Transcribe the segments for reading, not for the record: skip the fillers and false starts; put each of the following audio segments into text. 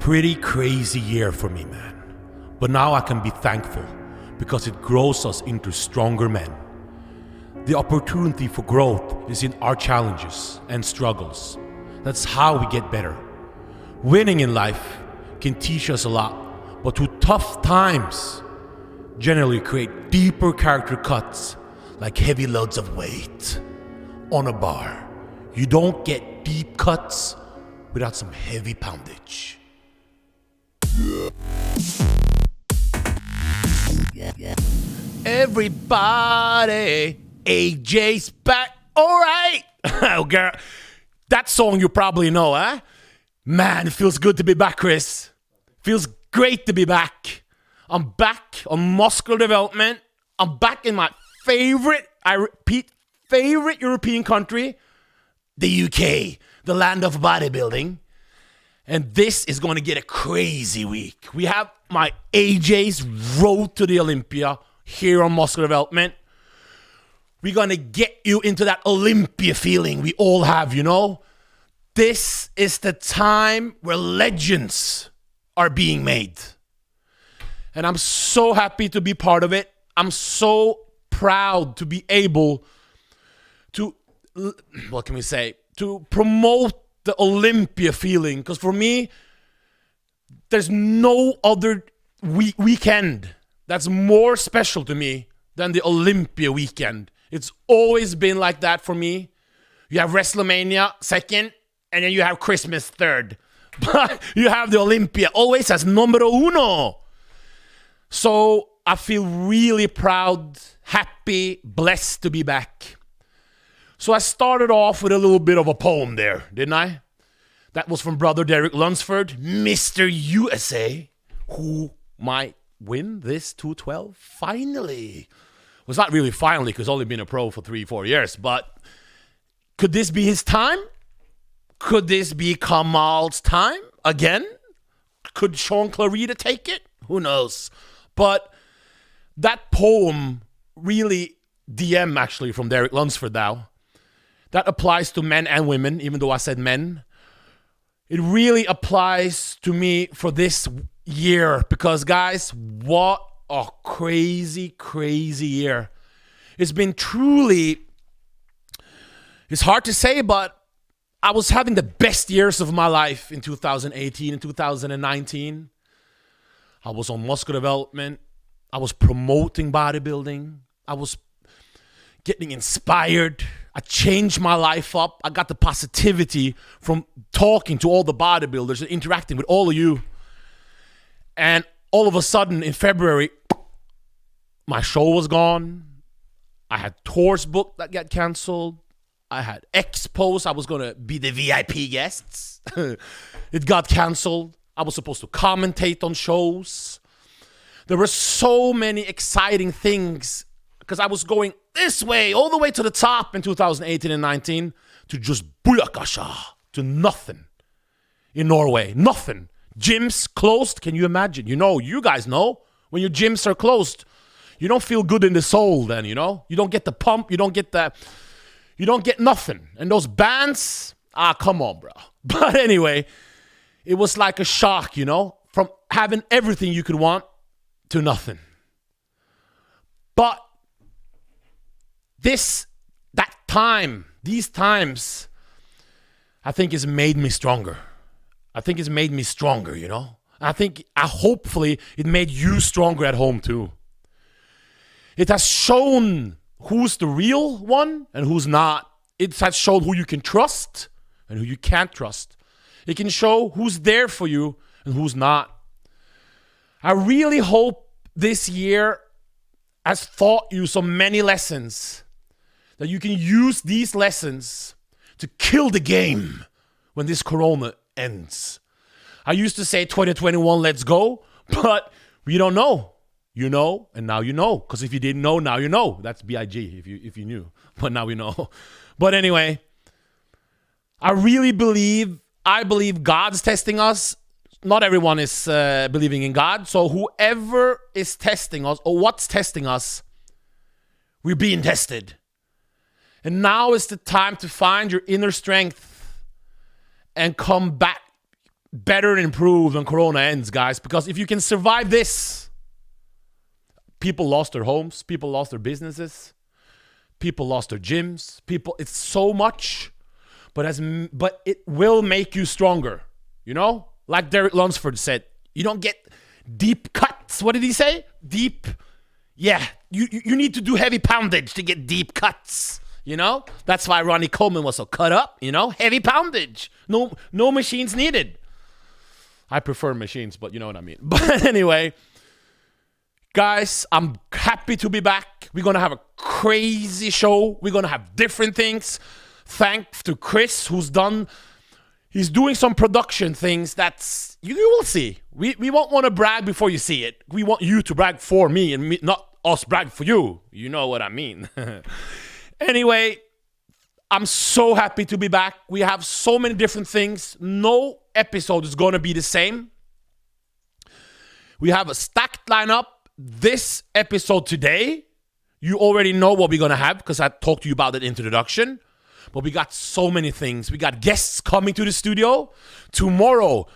pretty crazy year for me, man. But now I can be thankful because it grows us into stronger men. The opportunity for growth is in our challenges and struggles. That's how we get better. Winning in life can teach us a lot, but through tough times generally create deeper character cuts like heavy loads of weight on a bar. You don't get deep cuts without some heavy poundage. Everybody, AJ's back. All right. Oh, girl. That song you probably know, huh? Man, it feels good to be back, Kris. Feels great to be back. I'm back on muscular development. I'm back in my favorite, I repeat, favorite European country, the UK, the land of bodybuilding. And this is going to get a crazy week. We have my AJ's Road to the Olympia here on Muscular Development. We're going to get you into that Olympia feeling we all have, you know? This is the time where legends are being made. And I'm so happy to be part of it. I'm so proud to be able to, what can we say, to promote the Olympia feeling. Because for me, there's no other weekend that's more special to me than the Olympia weekend. It's always been like that for me. You have WrestleMania second, and then you have Christmas third. But you have the Olympia always as numero uno. So I feel really proud, happy, blessed to be back. So I started off with a little bit of a poem there, didn't I? That was from brother Derek Lunsford, Mr. USA, who might win this 212 finally. Well, it's not really finally because he's only been a pro for 3-4 years, but could this be his time? Could this be Kamal's time again? Could Sean Clarita take it? Who knows? But that poem really, DM actually from Derek Lunsford now, that applies to men and women, even though I said men. It really applies to me for this year because, guys, what a crazy, crazy year. It's been truly, it's hard to say, but I was having the best years of my life in 2018 and 2019. I was on muscular development. I was promoting bodybuilding. I was getting inspired. I changed my life up. I got the positivity from talking to all the bodybuilders and interacting with all of you. And all of a sudden in February, my show was gone. I had tours booked that got canceled. I had expos. I was going to be the VIP guests. It got canceled. I was supposed to commentate on shows. There were so many exciting things because I was going this way, all the way to the top in 2018 and 19 to just buyakasha, to nothing in Norway. Nothing. Gyms closed. Can you imagine? You know, you guys know when your gyms are closed, you don't feel good in the soul then, you know? You don't get the pump. You don't get nothing. And those bands, come on, bro. But anyway, it was like a shock, you know, from having everything you could want to nothing. But these times, I think has made me stronger. I think it's made me stronger, you know. Hopefully it made you stronger at home too. It has shown who's the real one and who's not. It has shown who you can trust and who you can't trust. It can show who's there for you and who's not. I really hope this year has taught you so many lessons that you can use these lessons to kill the game when this corona ends. I used to say 2021, let's go, but we don't know. You know, and now you know. Because if you didn't know, now you know. That's B-I-G if you knew. But now we know. But anyway, I believe God's testing us. Not everyone is believing in God. So whoever is testing us or what's testing us, we're being tested. And now is the time to find your inner strength and come back better and improved when Corona ends, guys. Because if you can survive this, people lost their homes, people lost their businesses, people lost their gyms, it's so much, but it will make you stronger, you know? Like Derek Lunsford said, you don't get deep cuts. What did he say? Deep, yeah, you need to do heavy poundage to get deep cuts, you know? That's why Ronnie Coleman was so cut up, you know? Heavy poundage. No machines needed. I prefer machines, but you know what I mean. But anyway, guys, I'm happy to be back. We're going to have a crazy show. We're going to have different things. Thanks to Kris, he's doing some production things that's, you will see. We won't want to brag before you see it. We want you to brag for me and me, not us brag for you. You know what I mean. Anyway, I'm so happy to be back. We have so many different things. No episode is going to be the same. We have a stacked lineup. This episode today, you already know what we're going to have because I talked to you about it in introduction. But we got so many things. We got guests coming to the studio. Tomorrow,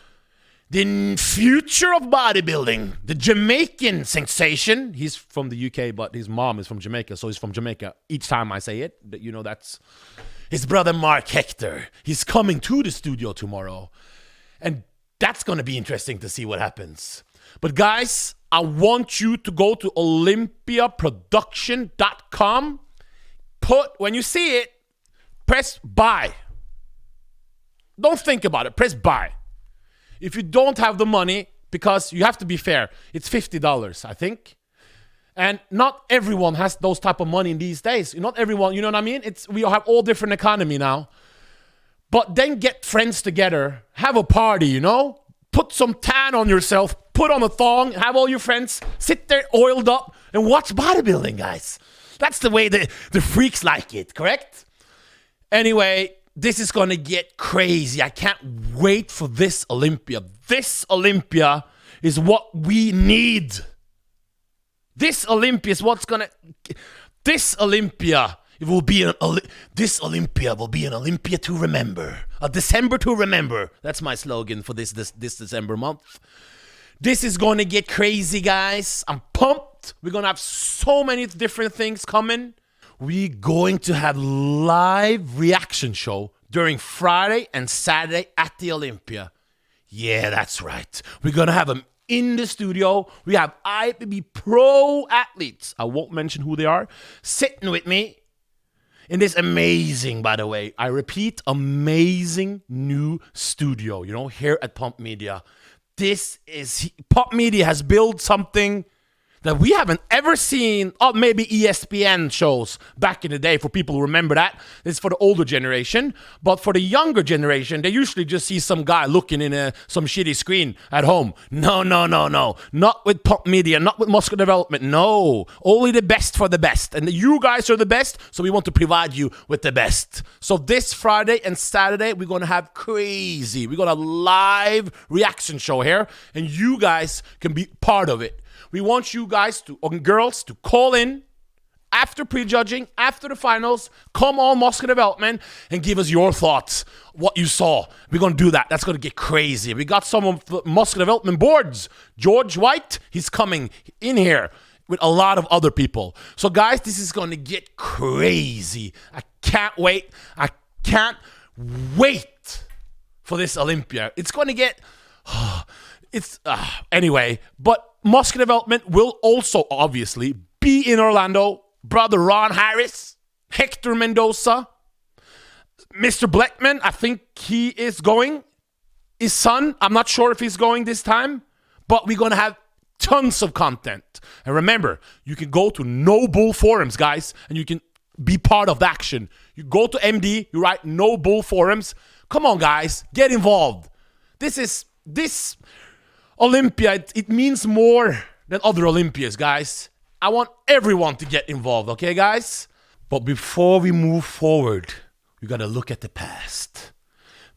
the future of bodybuilding, the Jamaican sensation. He's from the UK, but his mom is from Jamaica, so he's from Jamaica. Each time I say it, you know, that's his brother Mark Hector. He's coming to the studio tomorrow. And that's going to be interesting to see what happens. But guys, I want you to go to olympiaproduction.com. When you see it, press buy. Don't think about it. Press buy. If you don't have the money, because you have to be fair, it's $50, I think. And not everyone has those type of money in these days. Not everyone, you know what I mean? We have all different economy now. But then get friends together, have a party, you know? Put some tan on yourself, put on a thong, have all your friends, sit there oiled up and watch bodybuilding, guys. That's the way the freaks like it, correct? Anyway, this is going to get crazy. I can't wait for this Olympia. This Olympia is what we need. This Olympia is what's going to... This Olympia will be an Olympia to remember. A December to remember. That's my slogan for this December month. This is going to get crazy, guys. I'm pumped. We're going to have so many different things coming. We're going to have live reaction show during Friday and Saturday at the Olympia. Yeah, that's right. We're going to have them in the studio. We have IFBB pro athletes. I won't mention who they are. Sitting with me in this amazing, by the way, I repeat, amazing new studio, you know, here at Pump Media. Pump Media has built something that we haven't ever seen. Oh, maybe ESPN shows back in the day, for people who remember that. It's for the older generation. But for the younger generation, they usually just see some guy looking in some shitty screen at home. No. Not with Pump Media, not with Muscular Development. No. Only the best for the best. And you guys are the best, so we want to provide you with the best. So this Friday and Saturday, we're going to have crazy. We're going to have live reaction show here, and you guys can be part of it. We want you guys and girls to call in after prejudging, after the finals, come on Muscular Development and give us your thoughts, what you saw. We're going to do that. That's going to get crazy. We got some of the Muscular Development boards. George White, he's coming in here with a lot of other people. So guys, this is going to get crazy. I can't wait. I can't wait for this Olympia. It's going to get... Anyway, but Muscular Development will also obviously be in Orlando. Brother Ron Harris, Hector Mendoza, Mr. Blechman, I think he is going. His son, I'm not sure if he's going this time, but we're going to have tons of content. And remember, you can go to No Bull Forums, guys, and you can be part of the action. You go to MD, you write No Bull Forums. Come on, guys, get involved. This Olympia, it means more than other Olympias, guys. I want everyone to get involved, okay, guys? But before we move forward, we got to look at the past.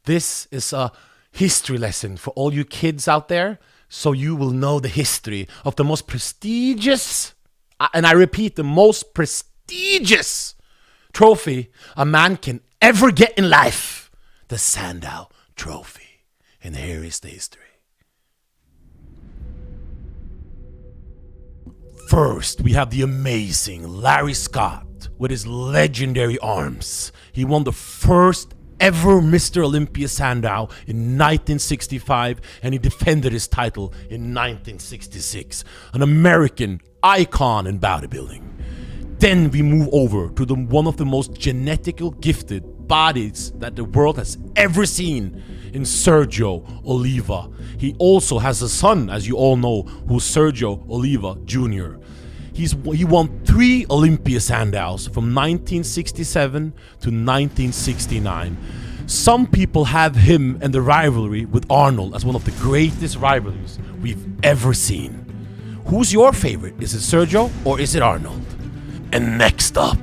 This is a history lesson for all you kids out there, so you will know the history of the most prestigious, and I repeat, the most prestigious trophy a man can ever get in life, the Sandow Trophy. And here is the history. First, we have the amazing Larry Scott with his legendary arms. He won the first ever Mr. Olympia Sandow in 1965, and he defended his title in 1966. An American icon in bodybuilding. Then we move over to one of the most genetically gifted bodies that the world has ever seen in Sergio Oliva. He also has a son, as you all know, who's Sergio Oliva Jr. He won 3 Olympia Sandows from 1967 to 1969. Some people have him and the rivalry with Arnold as one of the greatest rivalries we've ever seen. Who's your favorite? Is it Sergio or is it Arnold? And next up,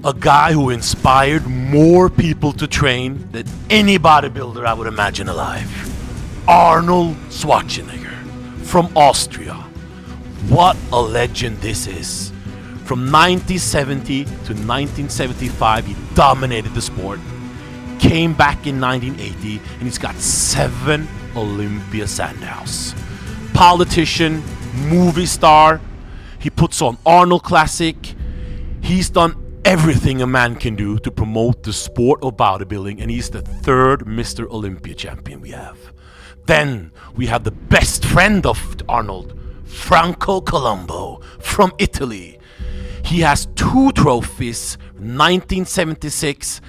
a guy who inspired more people to train than any bodybuilder I would imagine alive. Arnold Schwarzenegger from Austria. What a legend this is. From 1970 to 1975, he dominated the sport. Came back in 1980, and he's got 7 Olympia Sandows. Politician, movie star. He puts on Arnold Classic. He's done everything a man can do to promote the sport of bodybuilding, and he's the 3rd Mr. Olympia champion we have. Then we have the best friend of Arnold, Franco Colombo from Italy. He has 2 trophies, 1976,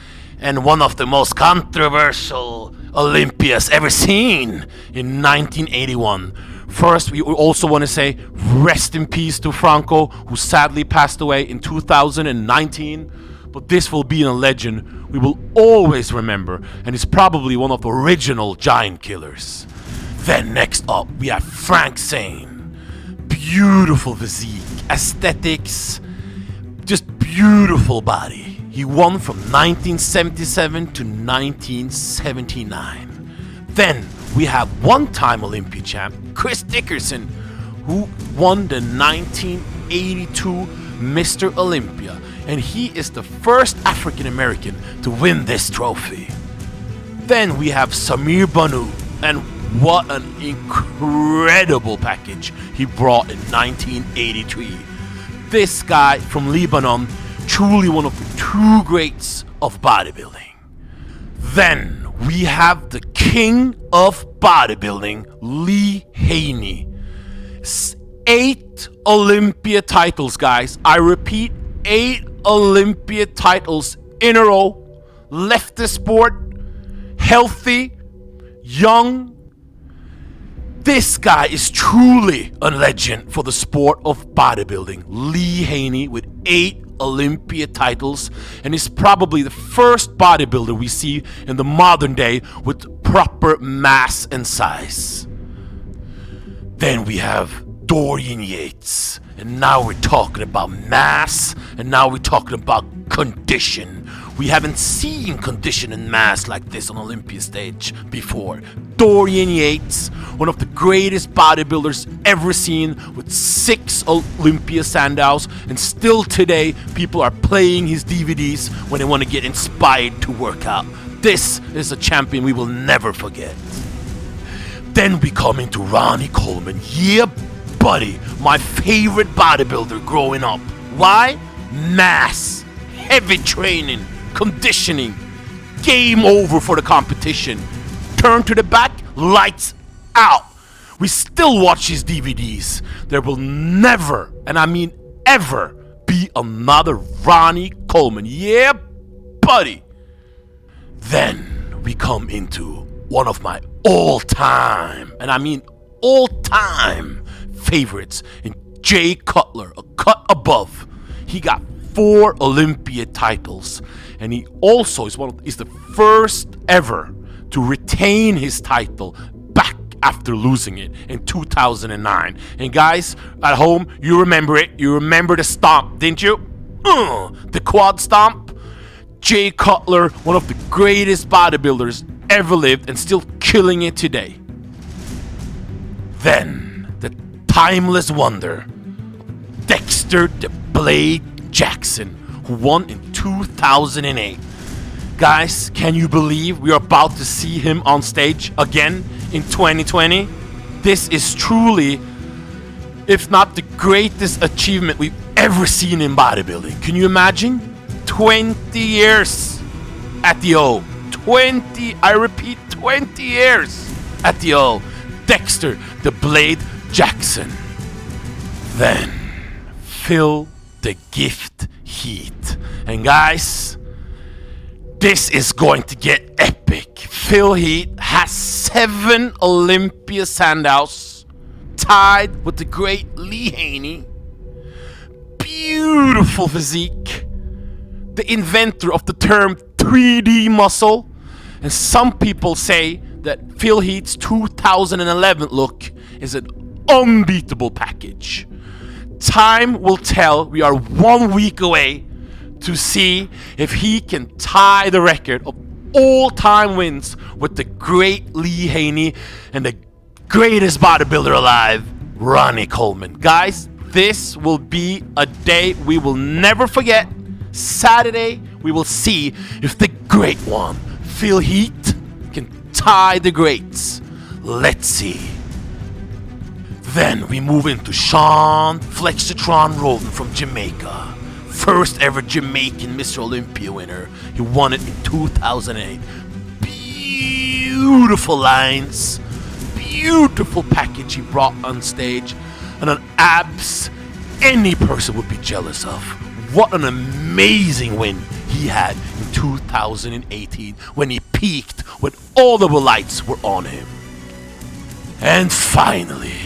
and one of the most controversial Olympias ever seen in 1981. First, we also want to say rest in peace to Franco, who sadly passed away in 2019. But this will be a legend we will always remember, and is probably one of the original giant killers. Then next up, we have Frank Zane. Beautiful physique, aesthetics, just beautiful body. He won from 1977 to 1979. Then we have one-time Olympia champ, Kris Dickerson, who won the 1982 Mr. Olympia. And he is the first African American to win this trophy. Then we have Samir Banu, and what an incredible package he brought in 1983. This guy from Lebanon, truly one of the 2 greats of bodybuilding. Then we have the king of bodybuilding, Lee Haney. 8 Olympia titles, guys. I repeat, 8 Olympia titles in a row. Left the sport healthy, young. This guy is truly a legend for the sport of bodybuilding. Lee Haney with 8 Olympia titles, and is probably the first bodybuilder we see in the modern day with proper mass and size. Then we have Dorian Yates, and now we're talking about mass, and now we're talking about condition. We haven't seen condition and mass like this on Olympia stage before. Dorian Yates, one of the greatest bodybuilders ever seen, with 6 Olympia Sandows, and still today people are playing his DVDs when they want to get inspired to work out. This is a champion we will never forget. Then we come into Ronnie Coleman. Yeah, buddy, my favorite bodybuilder growing up. Why? Mass, heavy training, conditioning, game over for the competition. Turn to the back, lights out. We still watch his DVDs. There will never, and I mean ever, be another Ronnie Coleman. Yeah, buddy. Then we come into one of my all-time, and I mean all-time favorites in Jay Cutler, a cut above. He got 4 Olympia titles, and he also is the first ever to retain his title back after losing it in 2009. And guys at home, you remember it. You remember the stomp, didn't you? The quad stomp. Jay Cutler, one of the greatest bodybuilders ever lived, and still killing it today. Then the timeless wonder, Dexter the Blade Jackson, who won in 2008. Guys, can you believe we are about to see him on stage again in 2020? This is truly, if not the greatest achievement we've ever seen in bodybuilding. Can you imagine? 20 years at the O. 20, I repeat, 20 years at the O. Dexter, the Blade Jackson. Then, Phil, the Gift Heath. And guys, this is going to get epic. Phil Heath has 7 Olympia Sandals, tied with the great Lee Haney. Beautiful physique. The inventor of the term 3D muscle. And some people say that Phil Heath's 2011 look is an unbeatable package. Time will tell. We are 1 week away to see if he can tie the record of all-time wins with the great Lee Haney and the greatest bodybuilder alive, Ronnie Coleman. Guys, this will be a day we will never forget. Saturday, we will see if the great one, Phil Heath, can tie the greats. Let's see. Then we move into Sean Flexitron Roldan from Jamaica. First ever Jamaican Mr. Olympia winner. He won it in 2008. Beautiful lines. Beautiful package he brought on stage. And an abs any person would be jealous of. What an amazing win he had in 2018 when he peaked when all the lights were on him. And finally,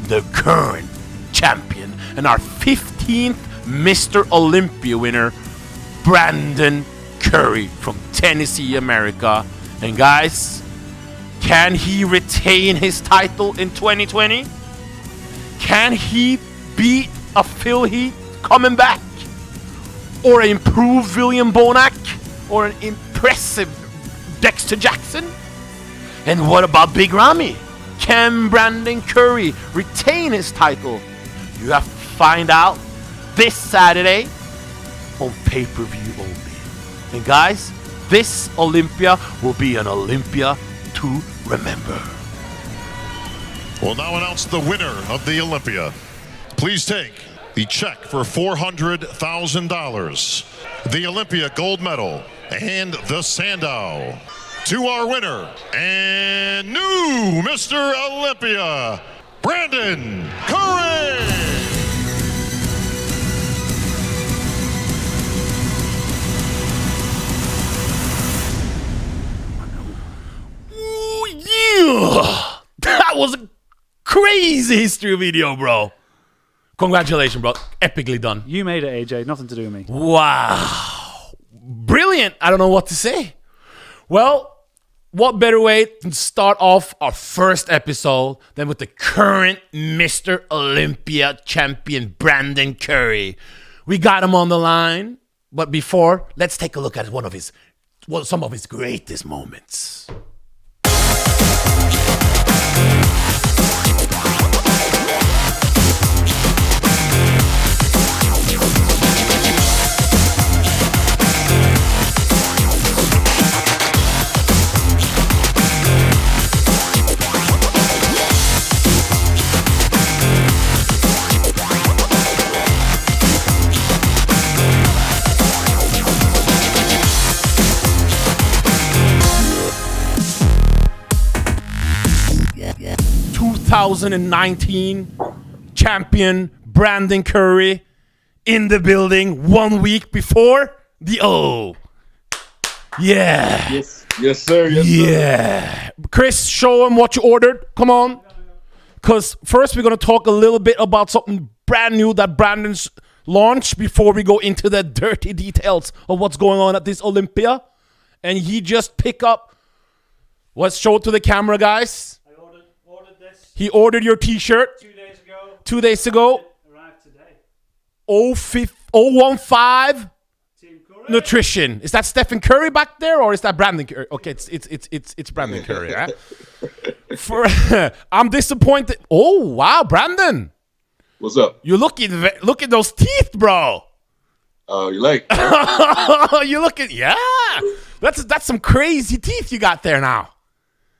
the current champion and our 15th Mr. Olympia winner, Brandon Curry from Tennessee, America. And guys, can he retain his title in 2020? Can he beat a Phil Heath coming back? Or an improved William Bonac? Or an impressive Dexter Jackson? And what about Big Ramy? Can Brandon Curry retain his title? You have to find out this Saturday on pay-per-view only. And guys, this Olympia will be an Olympia to remember. We'll now announce the winner of the Olympia. Please take the check for $400,000, the Olympia gold medal, and the Sandow to our winner and new Mr. Olympia, Brandon Curry. Ooh, yeah! That was a crazy history video, bro. Congratulations, bro. Epically done. You made it, AJ. Nothing to do with me. Wow. Brilliant. I don't know what to say. Well, what better way to start off our first episode than with the current Mr. Olympia champion, Brandon Curry. We got him on the line. But before, let's take a look at some of his greatest moments. 2019 champion Brandon Curry in the building 1 week before the O. Yeah. Yes, sir. Yes, yeah. Sir. Kris, show him what you ordered. Come on. Because first we're going to talk a little bit about something brand new that Brandon's launched before we go into the dirty details of what's going on at this Olympia. And he just picked up. Let's show it to the camera, guys. I ordered this. He ordered your t-shirt 2 days ago. 2 days ago. It arrived today. O15 Team Kuwait. Nutrition. Is that Stephen Curry back there, or is that Brandon Curry? Okay, it's Brandon Curry, right? I'm disappointed. Oh wow, Brandon. What's up? You look at those teeth, bro. Oh, you like? You look at That's some crazy teeth you got there now.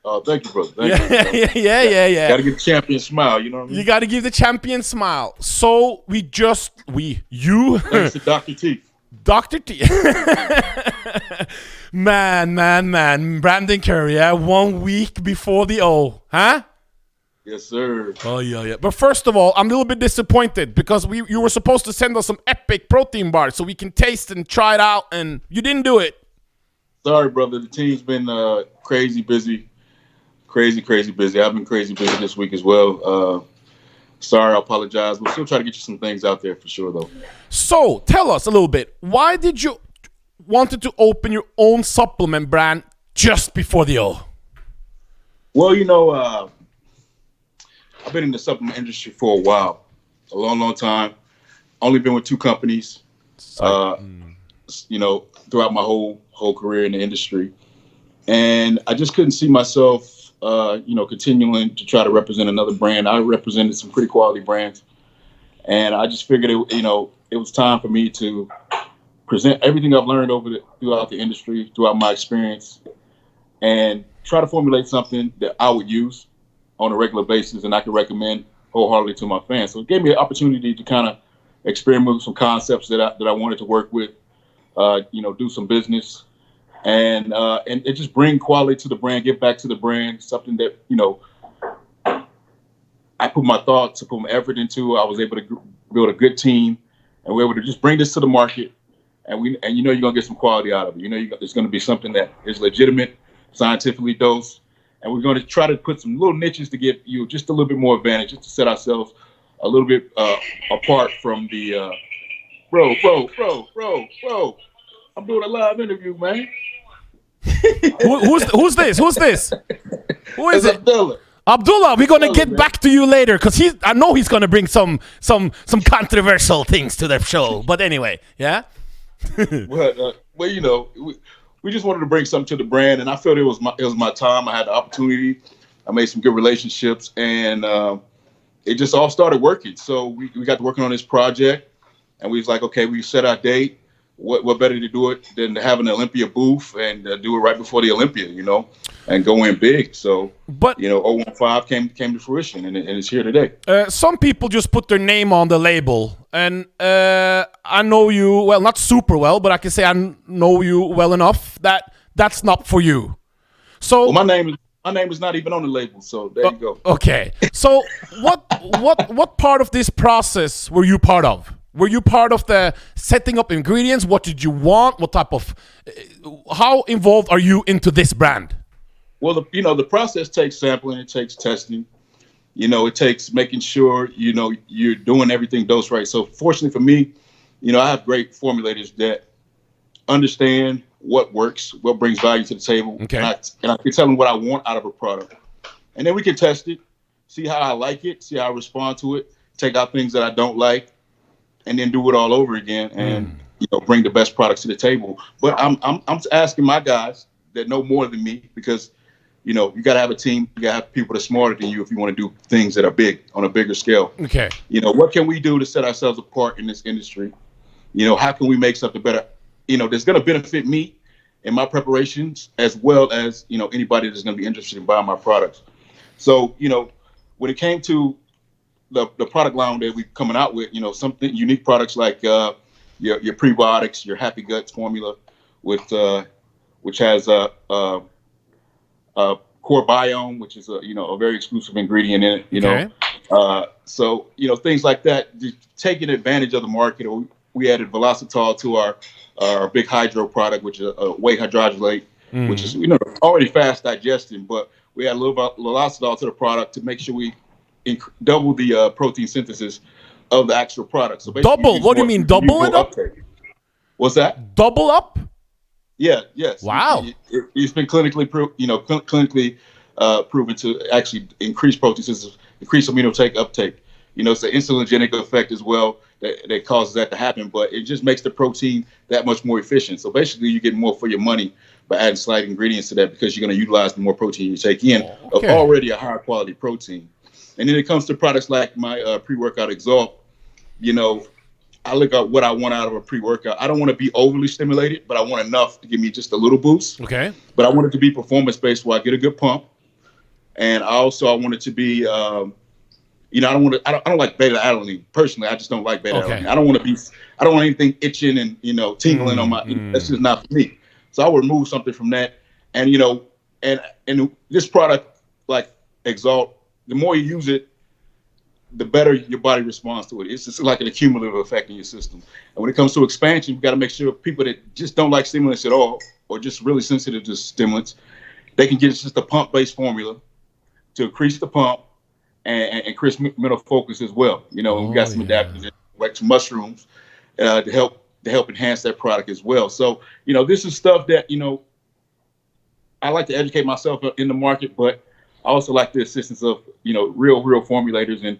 Oh, thank you, brother. Thank you. Yeah. Got to give the champion a smile. You know what I mean? You got to give the champion smile. So you. Thanks to Dr. Teeth. Dr. T. man. Brandon Curry, 1 week before the O, huh? Yes, sir. Oh, yeah. But first of all, I'm a little bit disappointed because you were supposed to send us some epic protein bars so we can taste and try it out, and you didn't do it. Sorry, brother. The team's been crazy busy. Crazy busy. I've been crazy busy this week as well. Sorry, I apologize. We'll still try to get you some things out there for sure, though. So, tell us a little bit. Why did you wanted to open your own supplement brand just before the O? Well, you know, I've been in the supplement industry for a while, a long time. Only been with 2 companies, you know, throughout my whole career in the industry. And I just couldn't see myself you know, continuing to try to represent another brand. I represented some pretty quality brands, and I just figured it was time for me to present everything I've learned throughout the industry, throughout my experience, and try to formulate something that I would use on a regular basis and I could recommend wholeheartedly to my fans. So it gave me an opportunity to kind of experiment with some concepts that I wanted to work with, you know, do some business. And it just bring quality to the brand, give back to the brand, something that, you know, I put my thoughts, I put my effort into. I was able to build a good team, and we were able to just bring this to the market. And you know you're going to get some quality out of it. You know it's going to be something that is legitimate, scientifically dosed. And we're going to try to put some little niches to give you just a little bit more advantage, just to set ourselves a little bit apart from the bro. I'm doing a live interview, man. Who's this? Who is It's it? Abdullah, we're gonna get back to you later because I know he's gonna bring some controversial things to the show. But anyway, yeah. Well, you know, we just wanted to bring something to the brand, and I felt it was my time. I had the opportunity. I made some good relationships, and it just all started working. So we got to working on this project, and we was like, okay, we set our date. What better to do it than to have an Olympia booth and do it right before the Olympia, you know, and go in big. So, but you know, O15 came to fruition, and it's here today. Some people just put their name on the label, and I know you well, not super well, but I can say I know you well enough that that's not for you. So my name is not even on the label. So there you go. Okay. So what part of this process were you part of? Were you part of the setting up ingredients? What did you want? What type of, how involved are you into this brand? Well, the process takes sampling, it takes testing, you know, it takes making sure, you know, you're doing everything dose right. So fortunately for me, you know, I have great formulators that understand what works, what brings value to the table. Okay. And I can tell them what I want out of a product. And then we can test it, see how I like it, see how I respond to it, take out things that I don't like, and then do it all over again and you know, bring the best products to the table. But I'm asking my guys that know more than me, because you know you got to have a team, you got to have people that are smarter than you if you want to do things that are big on a bigger scale. Okay. You know, what can we do to set ourselves apart in this industry? You know, how can we make something better? You know, that's going to benefit me in my preparations, as well as, you know, anybody that's going to be interested in buying my products. So, you know, when it came to the product line that we're coming out with, you know, something unique products like your prebiotics, your Happy Guts formula, with which has a core biome, which is a very exclusive ingredient in it. You know, so you know, things like that, just taking advantage of the market. We added Velocitol to our big hydro product, which is a whey hydrogenate, which is, you know, already fast digesting, but we add a little Velocitol to the product to make sure we double the protein synthesis of the actual product. So double? What do you mean, double it up? Uptake. What's that? Double up? Yeah. Yes. Wow. It's been clinically proven to actually increase protein synthesis, increase amino uptake. You know, it's an insulinogenic effect as well that causes that to happen, but it just makes the protein that much more efficient. So basically, you get more for your money by adding slight ingredients to that, because you're going to utilize the more protein you take in of already a higher quality protein. And then it comes to products like my pre-workout Exalt. You know, I look at what I want out of a pre-workout. I don't want to be overly stimulated, but I want enough to give me just a little boost. Okay. But I want it to be performance-based where I get a good pump. And I want it to be, I don't like beta-alanine. Personally, I just don't like beta-alanine. I don't want anything itching and, tingling on my, that's just not for me. So I would remove something from that. And, and this product, like Exalt, the more you use it, the better your body responds to it. It's just like an accumulative effect in your system. And when it comes to expansion, you've got to make sure people that just don't like stimulants at all, or just really sensitive to stimulants, they can get just a pump-based formula to increase the pump and increase mental focus as well. We got some adaptogens like some mushrooms to help enhance that product as well. So, this is stuff that, I like to educate myself in the market, but I also like the assistance of, real formulators. And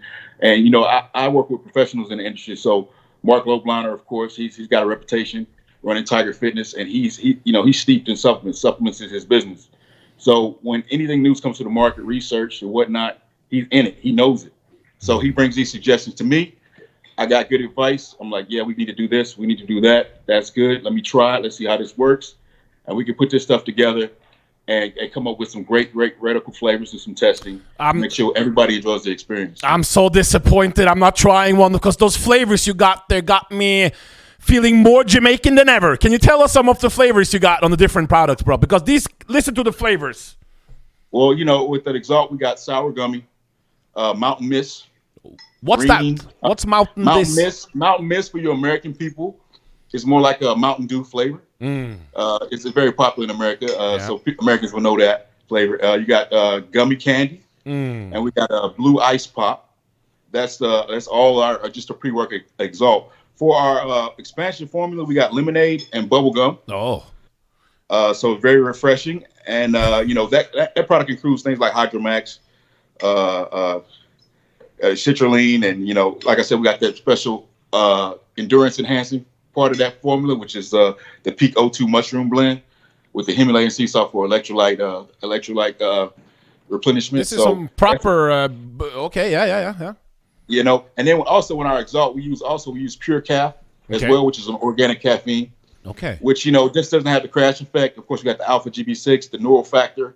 I work with professionals in the industry. So Mark Lobliner, of course, he's got a reputation running Tiger Fitness, and he's steeped in supplements. Supplements is his business. So when anything new comes to the market, research and whatnot, he's in it. He knows it. So he brings these suggestions to me. I got good advice. I'm like, yeah, we need to do this. We need to do that. That's good. Let me try it. Let's see how this works. And we can put this stuff together and come up with some great radical flavors and some testing. Make sure everybody enjoys the experience. I'm so disappointed I'm not trying one, because those flavors you got there got me feeling more Jamaican than ever. Can you tell us some of the flavors you got on the different products, bro? Because listen to the flavors. Well, with that Exalt, we got sour gummy, Mountain Mist. What's green, that? What's Mountain Mist? Mountain Mist for your American people is more like a Mountain Dew flavor. It's very popular in America, so Americans will know that flavor. You got gummy candy, and we got blue ice pop. That's all our just a pre-work Exalt. For our expansion formula, we got lemonade and bubble gum. So very refreshing, and that product includes things like Hydromax, citrulline, and like I said, we got that special endurance enhancing part of that formula, which is the Peak O2 mushroom blend with the Himalayan sea salt for electrolyte replenishment. This is some proper. Okay, yeah. And then also in our Exalt, we use pure calf as well, which is an organic caffeine. Okay. Which just doesn't have the crash effect. Of course, we got the alpha GB6, the neural factor,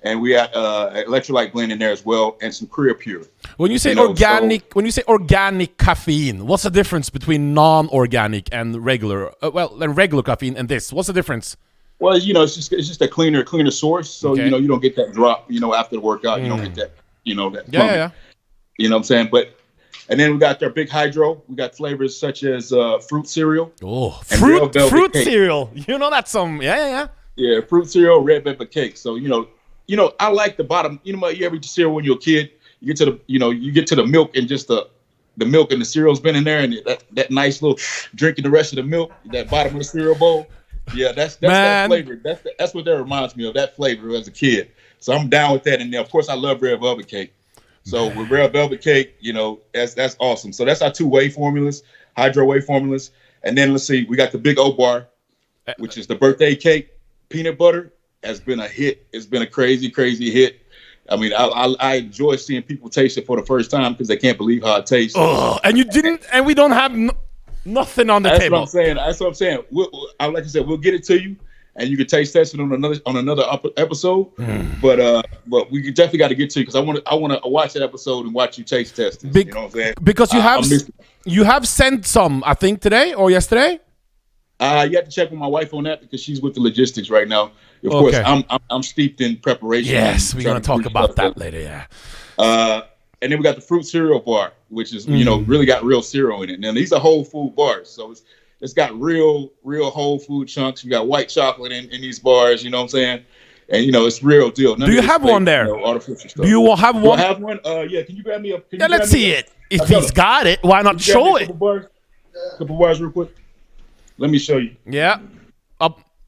and we got electrolyte blend in there as well, and some Korea Pure. When you say organic caffeine, what's the difference between non-organic and regular? Regular caffeine and this. What's the difference? Well, it's just a cleaner source. So you don't get that drop. After the workout, you don't get that. That. Yeah. You know what I'm saying? And then we got our big hydro. We got flavors such as fruit cereal. Oh, fruit cereal. That's some. Yeah. Yeah, fruit cereal, red velvet cake. So I like the bottom. You ever eat cereal when you're a kid? You get to the milk, and just the milk and the cereal's been in there, and that nice little drinking the rest of the milk, that bottom of the cereal bowl. Yeah, that's that flavor. That's what that reminds me of. That flavor as a kid. So I'm down with that. And then of course I love red velvet cake. So with red velvet cake, that's awesome. So that's our 2 whey formulas, hydro whey formulas. And then let's see, we got the big O bar, which is the birthday cake, peanut butter. Has been a hit. It's been a crazy hit. I mean, I enjoy seeing people taste it for the first time because they can't believe how it tastes. Oh, and you didn't, and we don't have nothing on the table. That's what I'm saying. Like I said, we'll get it to you, and you can taste test it on another episode. But we definitely got to get to you because I want to watch that episode and watch you taste test it. You know what I'm saying? Because you have sent some, I think today or yesterday. You have to check with my wife on that because she's with the logistics right now. Of course, I'm steeped in preparation. Yes, we're gonna talk about that later. Yeah. And then we got the fruit cereal bar, which is really got real cereal in it. Now these are whole food bars, so it's got real whole food chunks. You got white chocolate in these bars. You know what I'm saying? And it's real deal. Do you have one there? Artificial stuff. Do you have one? Do I have one? Yeah. Can you grab me a? Let's see it. If he's got it, why not show it? Couple bars, real quick. Let me show you. Yeah.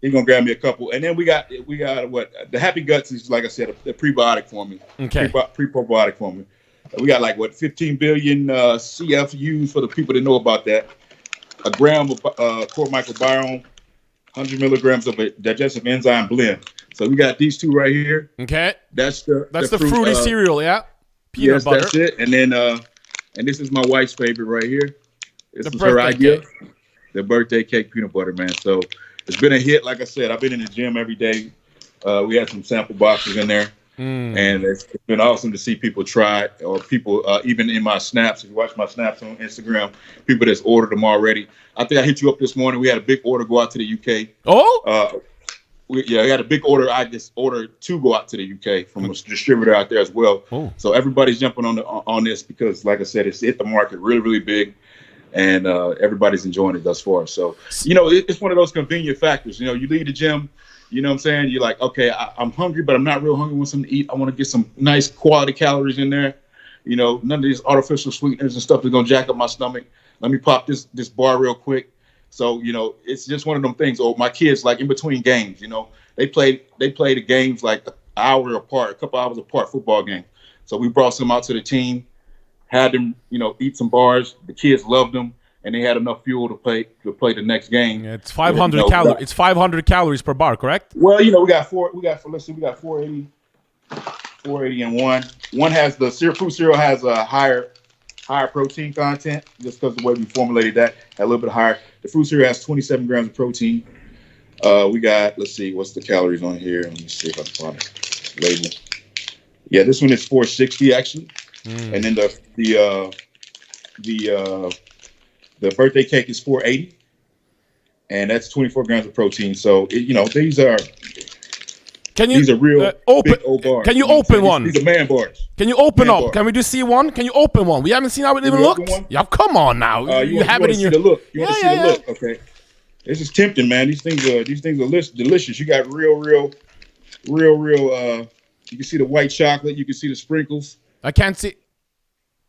He's gonna grab me a couple, and then we got what the Happy Guts is, like I said, the prebiotic formula. Okay. Pre-probiotic formula. We got 15 billion CFUs for the people that know about that. A gram of core microbiome, 100 milligrams of a digestive enzyme blend. So we got these 2 right here. Okay. That's the fruity cereal, yeah. Peanut butter. That's it. And then and this is my wife's favorite right here. This was her idea. The birthday cake peanut butter, man. So it's been a hit. Like I said, I've been in the gym every day. We had some sample boxes in there. And it's been awesome to see people try it, or people even in my snaps. If you watch my snaps on Instagram, people that's ordered them already. I think I hit you up this morning. We had a big order go out to the UK. Oh, we had a big order. I just ordered to go out to the UK from a distributor out there as well. Oh. So everybody's jumping on this because, like I said, it's hit the market really, really big, and everybody's enjoying it thus far. So it's one of those convenient factors. You leave the gym. You know what I'm saying? You're like, okay, I'm hungry, but I'm not real hungry. I want something to eat. I want to get some nice quality calories in there. None of these artificial sweeteners and stuff that's going to jack up my stomach. Let me pop this bar real quick. So, it's just one of them things. Oh, my kids, like in between games, they play the games like an hour apart, a couple hours apart, football game. So we brought some out to the team, had them, eat some bars. The kids loved them. And they had enough fuel to play the next game. Yeah, it's 500 calories. It's 500 calories per bar, correct? Well, we got 480 in one. One has the fruit cereal has a higher protein content just because of the way we formulated that. Had a little bit higher. The fruit cereal has 27 grams of protein. We got, let's see, what's the calories on here? Let me see if I can find it. Label. Yeah, this one is 460 actually, and then the birthday cake is 480, and that's 24 grams of protein. So, these are real big old bars. Can you open one? These are man bars. Can you open up? Can we just see one? Can you open one? We haven't seen how it even looks. Yeah, come on now. You have it in your look. You want to see the look? Okay. This is tempting, man. These things are delicious. You got real. You can see the white chocolate. You can see the sprinkles. I can't see.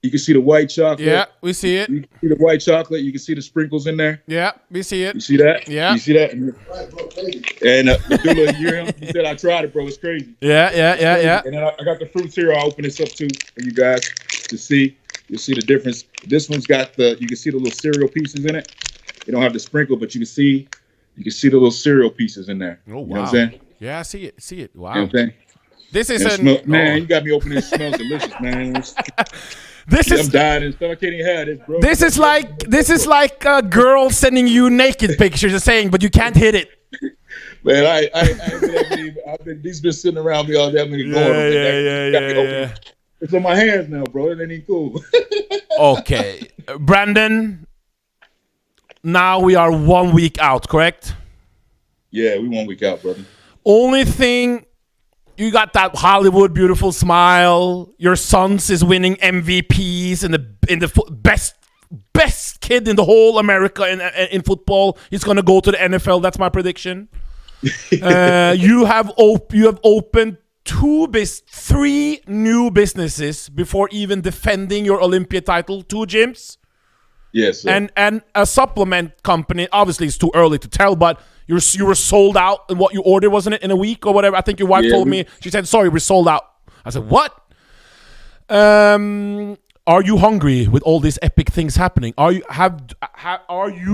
You can see the white chocolate. Yeah, we see it. You can see the white chocolate. You can see the sprinkles in there. Yeah, we see it. You see that? Yeah. You see that? And you hear him? He said, I tried it, bro. It's crazy. Yeah. And then I got the fruit cereal. I'll open this up, too, for you guys to see. You'll see the difference. This one's got you can see the little cereal pieces in it. You don't have the sprinkle, but you can see the little cereal pieces in there. Oh, wow. You know what I'm saying? Yeah, I see it. Wow. You know what I'm saying? This is man, you got me opening. It smells delicious, man. I'm dying and stuff. I can't even have this, bro. This is like a girl sending you naked pictures and saying, but you can't hit it. Man, I've been these been sitting around me all day. Yeah. It's on my hands now, bro. It ain't cool. Okay, Brandon. Now we are 1 week out, correct? Yeah, we 1 week out, brother. Only thing. You got that Hollywood beautiful smile. Your sons is winning MVPs in the best kid in the whole America in football. He's gonna go to the NFL. That's my prediction. You have opened 3 new businesses before even defending your Olympia title. 2 gyms. Yes, sir. And a supplement company. Obviously, it's too early to tell, but you were sold out in what you ordered, wasn't it, in a week or whatever? I think your wife told me. She said, "Sorry, we're sold out." I said, "What?" Are you hungry with all these epic things happening? Are you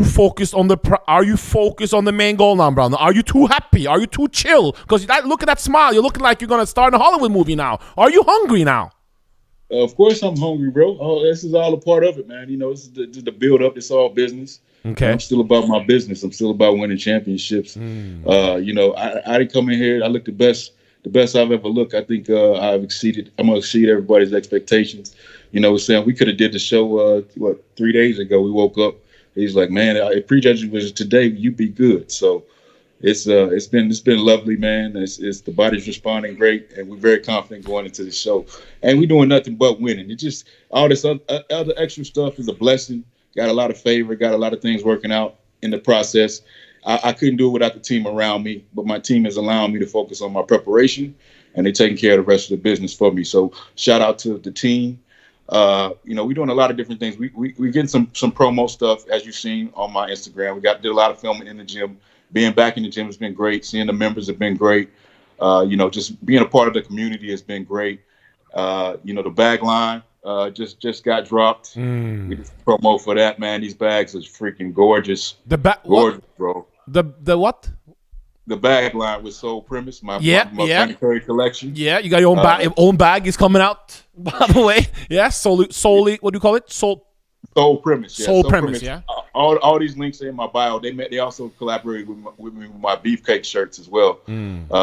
focused on the main goal now, Brown? Are you too happy? Are you too chill? Because look at that smile. You're looking like you're gonna star in a Hollywood movie now. Are you hungry now? Of course I'm hungry, bro. Oh, this is all a part of it, man. This is the build up. It's all business. Okay. I'm still about my business. I'm still about winning championships. I didn't come in here. I look the best I've ever looked. I think I'm gonna exceed everybody's expectations. Saying we could have did the show 3 days ago. We woke up. He's like, man, if prejudging was today, you'd be good. So it's been lovely, man. It's the body's responding great, and we're very confident going into the show. And we're doing nothing but winning. It just all this other extra stuff is a blessing. Got a lot of favor. Got a lot of things working out in the process. I couldn't do it without the team around me, but my team is allowing me to focus on my preparation, and they're taking care of the rest of the business for me. So shout out to the team. We're doing a lot of different things. We're getting some promo stuff, as you've seen on my Instagram. Did a lot of filming in the gym. Being back in the gym has been great. Seeing the members have been great. Just being a part of the community has been great. The bag line just got dropped. We did promo for that, man. These bags are freaking gorgeous. Gorgeous, bro. The what? The bag line was Soul Premise, my planetary collection. Yeah, you got your own bag. Your own bag is coming out, by the way. Yeah, solely what do you call it? Soul Premise. Yeah. Soul Premise, yeah. All these links are in my bio. They also collaborated with me with my beefcake shirts as well.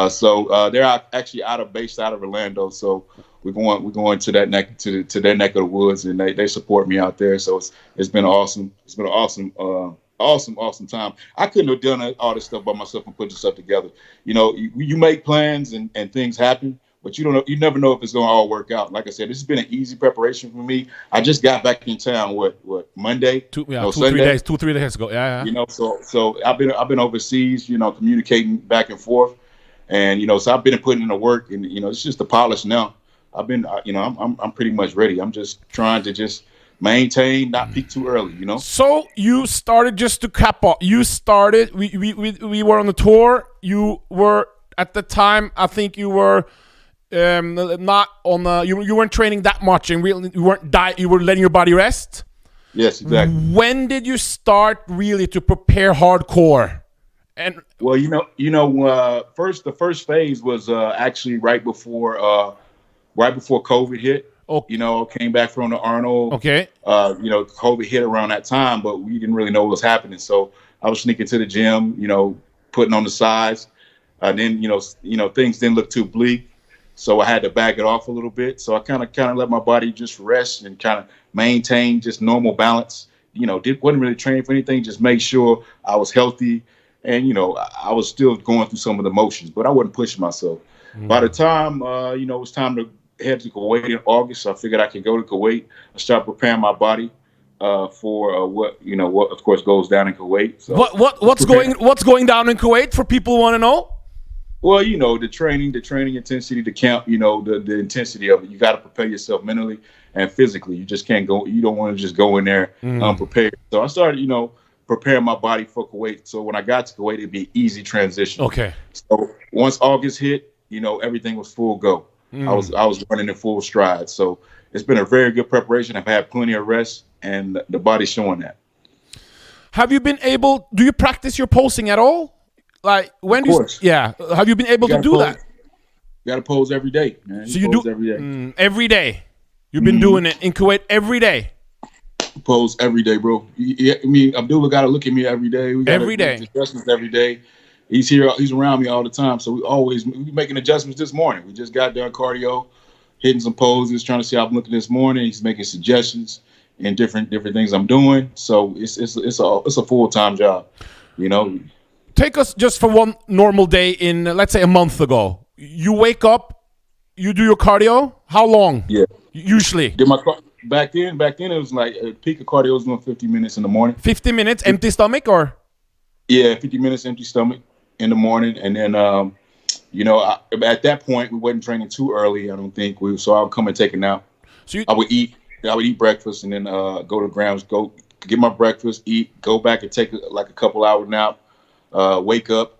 So they're actually based out of Orlando. So we're going to that neck to their neck of the woods, and they support me out there. So it's been awesome. It's been an awesome time. I couldn't have done all this stuff by myself and put this stuff together. You know, you make plans and things happen, but you don't know. You never know if it's going to all work out. Like I said, this has been an easy preparation for me. I just got back in town. What Monday? Sunday? 2-3 days ago. Yeah. You know, so I've been overseas. You know, communicating back and forth, and you know, so I've been putting in the work, and you know, it's just the polish now. I'm pretty much ready. I'm just trying to maintain, not peak too early, you know. So you started, just to cap off. You started. We were on the tour. You were at the time. I think you were not on the. You weren't training that much, and you weren't You were letting your body rest. Yes, exactly. When did you start really to prepare hardcore? And well, the first phase was actually right before COVID hit. Okay. You know, came back from the Arnold. Okay. You know, COVID hit around that time, but we didn't really know what was happening. So I was sneaking to the gym, you know, putting on the size. Then, you know, things didn't look too bleak. So I had to back it off a little bit. So I kind of let my body just rest and kind of maintain just normal balance. You know, wasn't really training for anything, just make sure I was healthy. And, you know, I was still going through some of the motions, but I wasn't pushing myself. By the time, you know, it was time to head to Kuwait in August, so I figured I could go to Kuwait. I started preparing my body for what of course goes down in Kuwait. So what's going down in Kuwait for people who want to know? Well, you know, the training intensity, the camp, you know, the intensity of it. You got to prepare yourself mentally and physically. You just can't go. You don't want to just go in there unprepared. So I started, you know, preparing my body for Kuwait. So when I got to Kuwait, it'd be an easy transition. Okay. So once August hit, you know, everything was full go. I was running in full stride. So it's been a very good preparation. I've had plenty of rest, and the body's showing that. Have you been able? Do you practice your posing at all? Like when? Of course. Have you been able to do that? You got to pose every day, man. So you do every day. Every day. You've been doing it in Kuwait every day. Pose every day, bro. I mean, Abdullah got to look at me every day. We every day. Make adjustments every day. He's here. He's around me all the time. So we making adjustments this morning. We just got done cardio, hitting some poses, trying to see how I'm looking this morning. He's making suggestions and different things I'm doing. So it's a full-time job, you know. Take us just for one normal day in, let's say, a month ago. You wake up, you do your cardio. How long? Yeah. Usually. Back then it was like a peak of cardio was doing 50 minutes in the morning. 50 minutes, empty stomach, or? Yeah, 50 minutes empty stomach in the morning, and then you know, at that point we wasn't training too early. I don't think so I would come and take a nap. So I would eat breakfast, and then go to grounds, go get my breakfast, eat, go back and take a couple hour nap, wake up,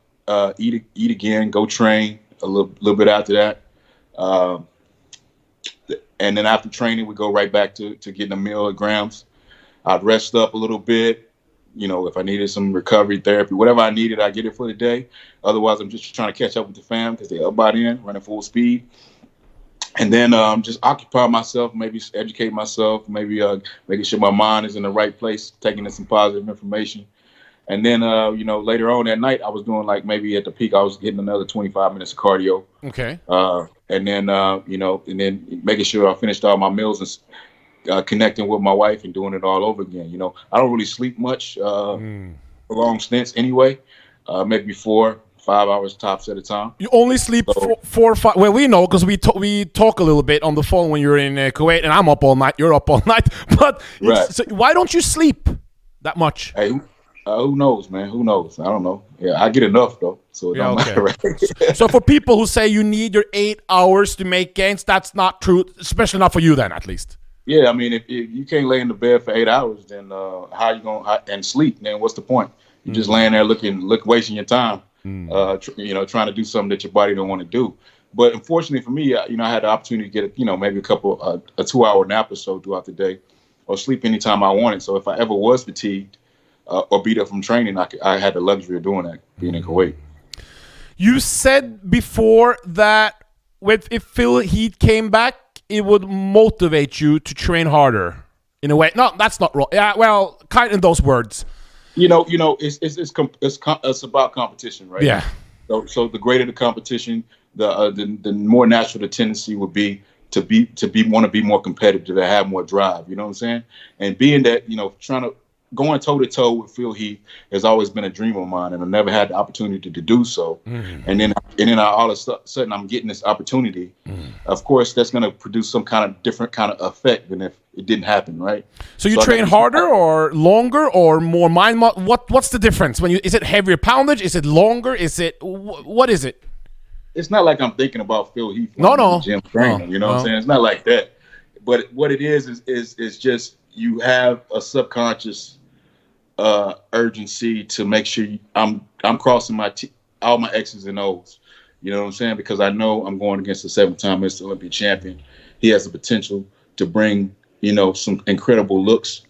eat again, go train a little bit after that, and then after training we go right back to getting a meal at Grams. I'd rest up a little bit. You know, if I needed some recovery therapy, whatever I needed, I get it for the day. Otherwise, I'm just trying to catch up with the fam because they're up by then, running full speed. And then just occupy myself, maybe educate myself, maybe making sure my mind is in the right place, taking in some positive information. And then, you know, later on that night, I was doing like maybe at the peak, I was getting another 25 minutes of cardio. Okay. And then, you know, and then making sure I finished all my meals and connecting with my wife and doing it all over again. You know, I don't really sleep much for long stints anyway. Maybe 4-5 hours tops at a time. You only sleep 4 or 5. Well, we know because we talk a little bit on the phone when you're in Kuwait, and I'm up all night. You're up all night. But right. So why don't you sleep that much? Hey, who knows, man? Who knows? I don't know. Yeah, I get enough though, so it don't matter. Right? So for people who say you need your 8 hours to make gains, that's not true. Especially not for you, then, at least. Yeah, I mean, if you can't lay in the bed for 8 hours, then how you gonna and sleep? Then what's the point? You're just laying there wasting your time. You know, trying to do something that your body don't want to do. But unfortunately for me, you know, I had the opportunity to get maybe a 2-hour nap or so throughout the day, or sleep anytime I wanted. So if I ever was fatigued or beat up from training, I had the luxury of doing that being in Kuwait. You said before that if Heath came back, it would motivate you to train harder. In a way, no, that's not wrong. Yeah, well, kind of those words. It's about competition, right? Yeah. So the greater the competition, the more natural the tendency would be to want to be more competitive, to have more drive. You know what I'm saying? And being that, going toe to toe with Phil Heath has always been a dream of mine, and I never had the opportunity to do so. And then all of a sudden I'm getting this opportunity. Of course, that's going to produce some kind of different kind of effect than if it didn't happen, right? So you train harder or longer or more mind? What's the difference? Is it heavier poundage? Is it longer? Is it what is it? It's not like I'm thinking about Phil Heath. No. Gym training, you know what I'm saying? It's not like that. But what it is just you have a subconscious urgency to make sure I'm crossing all my X's and O's. You know what I'm saying? Because I know I'm going against a 7-time Mr. Olympia champion. He has the potential to bring, some incredible looks.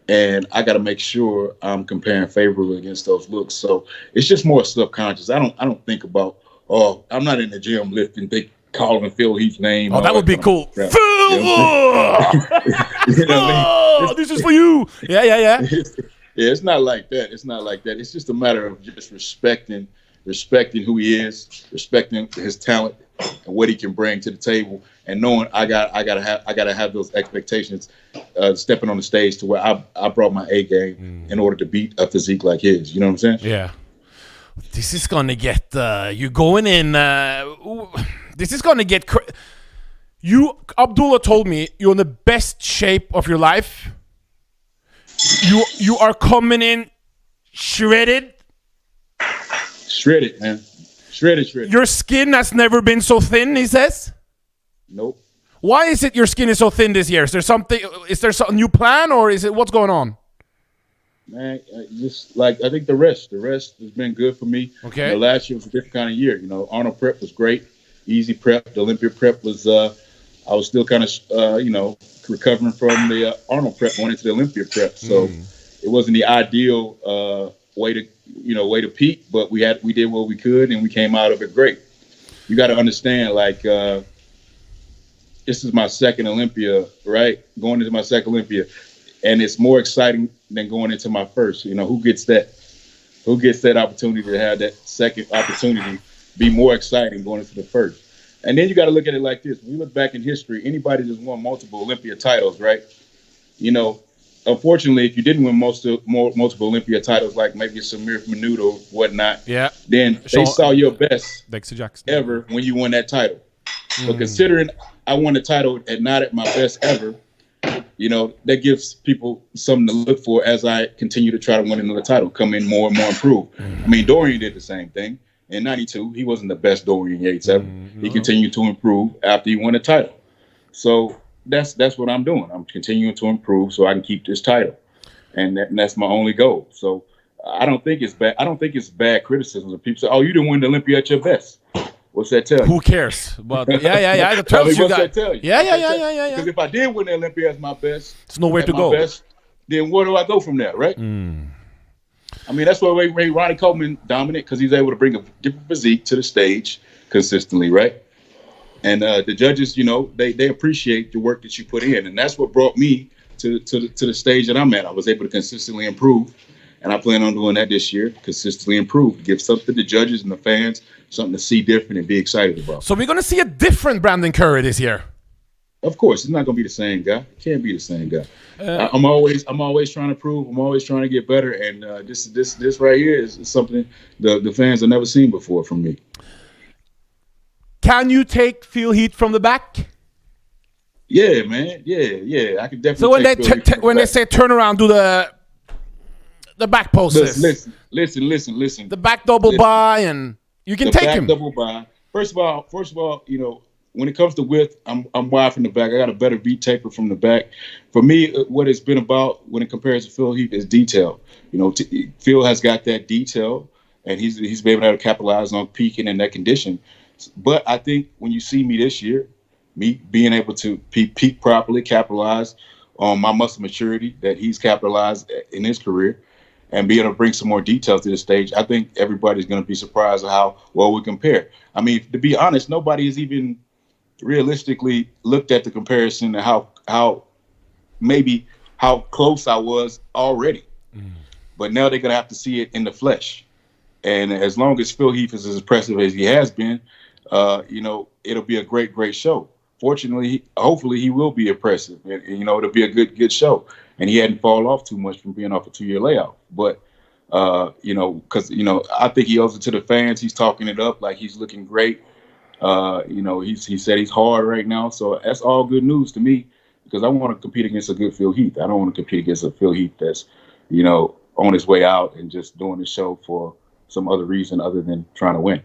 And I got to make sure I'm comparing favorably against those looks. So it's just more subconscious. I don't think about, I'm not in the gym lifting, calling Phil Heath's name. Oh, that would be cool. Phil! This is for you. Yeah. Yeah, it's not like that. It's just a matter of just respecting who he is, respecting his talent and what he can bring to the table, and knowing I gotta have those expectations, stepping on the stage to where I brought my A game in order to beat a physique like his. You know what I'm saying? Yeah. This is gonna get you going in. This is gonna get. Abdullah told me you're in the best shape of your life. You are coming in shredded. Shredded, man. Shredded. Your skin has never been so thin, he says. Nope. Why is it your skin is so thin this year? Is there something new plan, or is it what's going on? Man, just like I think the rest has been good for me. Okay. Last year was a different kind of year. Arnold prep was great, easy prep. The Olympia prep was I was still kind of recovering from the Arnold prep going into the Olympia prep. So it wasn't the ideal way to peak, but we did what we could and we came out of it great. You got to understand, this is my second Olympia, right? Going into my second Olympia, and it's more exciting than going into my first. Who gets that? Who gets that opportunity to have that second opportunity be more exciting going into the first? And then you got to look at it like this. When you look back in history, anybody that's won multiple Olympia titles, right? Unfortunately, if you didn't win multiple Olympia titles, like maybe Samir Manute or whatnot, then they saw your best ever when you won that title. But considering I won the title not at my best ever, that gives people something to look for as I continue to try to win another title, come in more and more improved. I mean, Dorian did the same thing. In 92, he wasn't the best Dorian Yates ever. He continued to improve after he won a title. So that's what I'm doing. I'm continuing to improve so I can keep this title, and that's my only goal. So I don't think it's bad. I don't think it's bad criticism of people say, "Oh, you didn't win the Olympia at your best." What's that tell you? Who cares? But yeah. That tells you what's that tell you? Yeah. Because if I did win the Olympia as my best, it's nowhere to go. Then where do I go from there, right? I mean, that's why Ronnie Coleman dominant, because he's able to bring a different physique to the stage consistently, right? And the judges, they appreciate the work that you put in, and that's what brought me to the stage that I'm at. I was able to consistently improve, and I plan on doing that this year. Consistently improve, give something to the judges and the fans, something to see different and be excited about. So we're gonna see a different Brandon Curry this year. Of course, it's not gonna be the same guy. It can't be the same guy. I'm always trying to improve. I'm always trying to get better, and this right here is something the fans have never seen before from me. Can you take Phil Heath from the back? Yeah, man. Yeah. I can definitely. So when they say turn around, do the back poses. Listen. The back double by, and you can take him. Double by. First of all, when it comes to width, I'm wide from the back. I got a better V taper from the back. For me, what it's been about when it compares to Phil Heath is detail. Phil has got that detail, and he's been able to capitalize on peaking in that condition. But I think when you see me this year, me being able to peak properly, capitalize on my muscle maturity that he's capitalized in his career, and be able to bring some more details to the stage, I think everybody's going to be surprised at how well we compare. I mean, to be honest, nobody has even realistically looked at the comparison and how how close I was already. But now they're gonna have to see it in the flesh. And as long as Phil Heath is as impressive as he has been, it'll be a great show. Fortunately, hopefully he will be impressive, and it'll be a good show. And he hadn't fallen off too much from being off a 2-year layoff. But because I think he owes it to the fans. He's talking it up like he's looking great. He said he's hard right now, so that's all good news to me because I want to compete against a good Phil Heath. I don't want to compete against a Phil Heath that's on his way out and just doing the show for some other reason other than trying to win.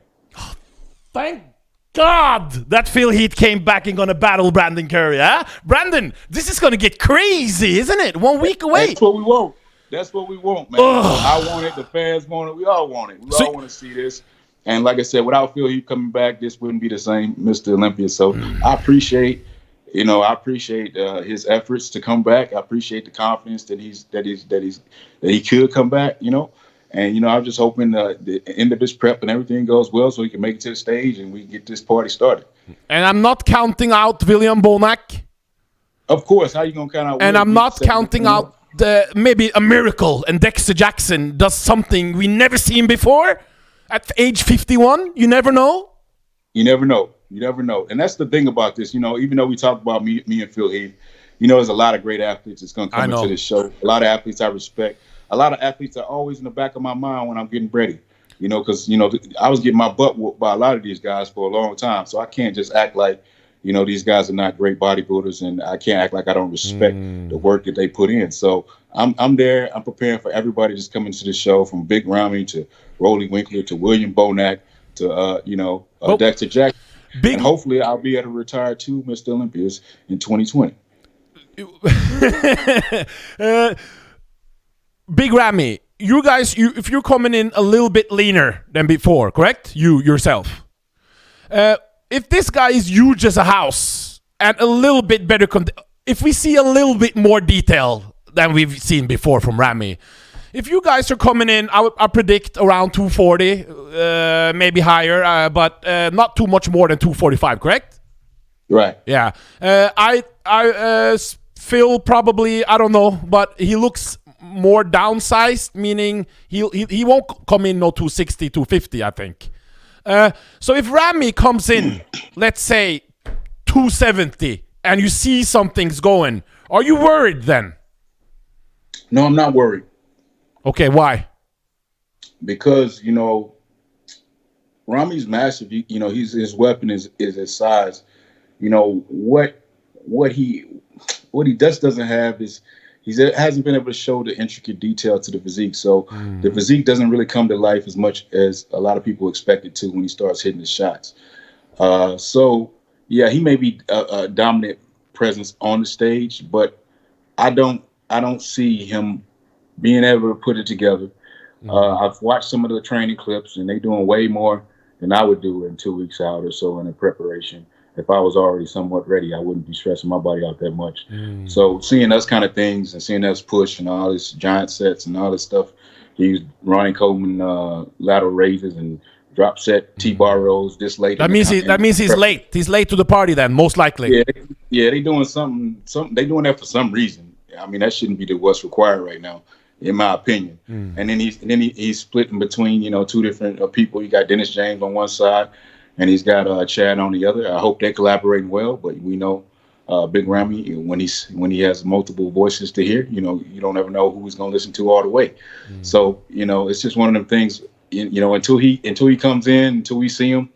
Thank God that Phil Heath came back and gonna battle Brandon Curry, huh? Brandon, this is gonna get crazy, isn't it? 1 week away. That's what we want. That's what we want, man. I want it. The fans want it. We all want it. We all want to see this. And like I said, without Phil Heath coming back, this wouldn't be the same Mr. Olympia. So I appreciate his efforts to come back. I appreciate the confidence that he could come back. And I'm just hoping the end of his prep and everything goes well, so he can make it to the stage and we can get this party started. And I'm not counting out William Bonac. Of course, how you gonna count out? And I'm not counting out maybe a miracle and Dexter Jackson does something we never seen before at age 51. You never know. You never know. And that's the thing about this. Even though we talk about me and Phil Heath, there's a lot of great athletes that's gonna come into this show. A lot of athletes I respect. A lot of athletes are always in the back of my mind when I'm getting ready, because, I was getting my butt whooped by a lot of these guys for a long time. So I can't just act like, these guys are not great bodybuilders, and I can't act like I don't respect the work that they put in. So I'm there. I'm preparing for everybody that's coming to the show, from Big Ramy to Rolly Winkler to William Bonac to, Dexter Jackson. And hopefully I'll be able to retire 2 Mr. Olympias in 2020. Big Ramy, you guys, if you're coming in a little bit leaner than before, correct? You yourself. If this guy is huge as a house and a little bit better, if we see a little bit more detail than we've seen before from Ramy, if you guys are coming in, I predict around 240, maybe higher, but not too much more than 245, correct? Right. Yeah. I Phil probably, I don't know, but he looks more downsized, meaning he won't come in no 260, 250, I think. So if Ramy comes in, let's say 270, and you see something's going, are you worried then? No, I'm not worried. Okay, why? Because, Ramy's massive. His weapon is his size. What he doesn't have is he hasn't been able to show the intricate detail to the physique. So the physique doesn't really come to life as much as a lot of people expect it to when he starts hitting his shots. He may be a dominant presence on the stage, but I don't see him being able to put it together. I've watched some of the training clips, and they're doing way more than I would do in 2 weeks out or so in the preparation. If I was already somewhat ready, I wouldn't be stressing my body out that much. So seeing those kind of things and seeing us push and all this giant sets and all this stuff, he's Ronnie Coleman lateral raises and drop set T-bar rolls this late. That means he's late. He's late to the party then, most likely. Yeah, they doing something. They doing that for some reason. I mean, that shouldn't be what's required right now, in my opinion. And then he's split in between 2 different people. You got Dennis James on one side, and he's got Chad on the other. I hope they're collaborating well, but we know Big Ramy, when he has multiple voices to hear, you don't ever know who he's going to listen to all the way. So, it's just one of them things, until he comes in, until we see him,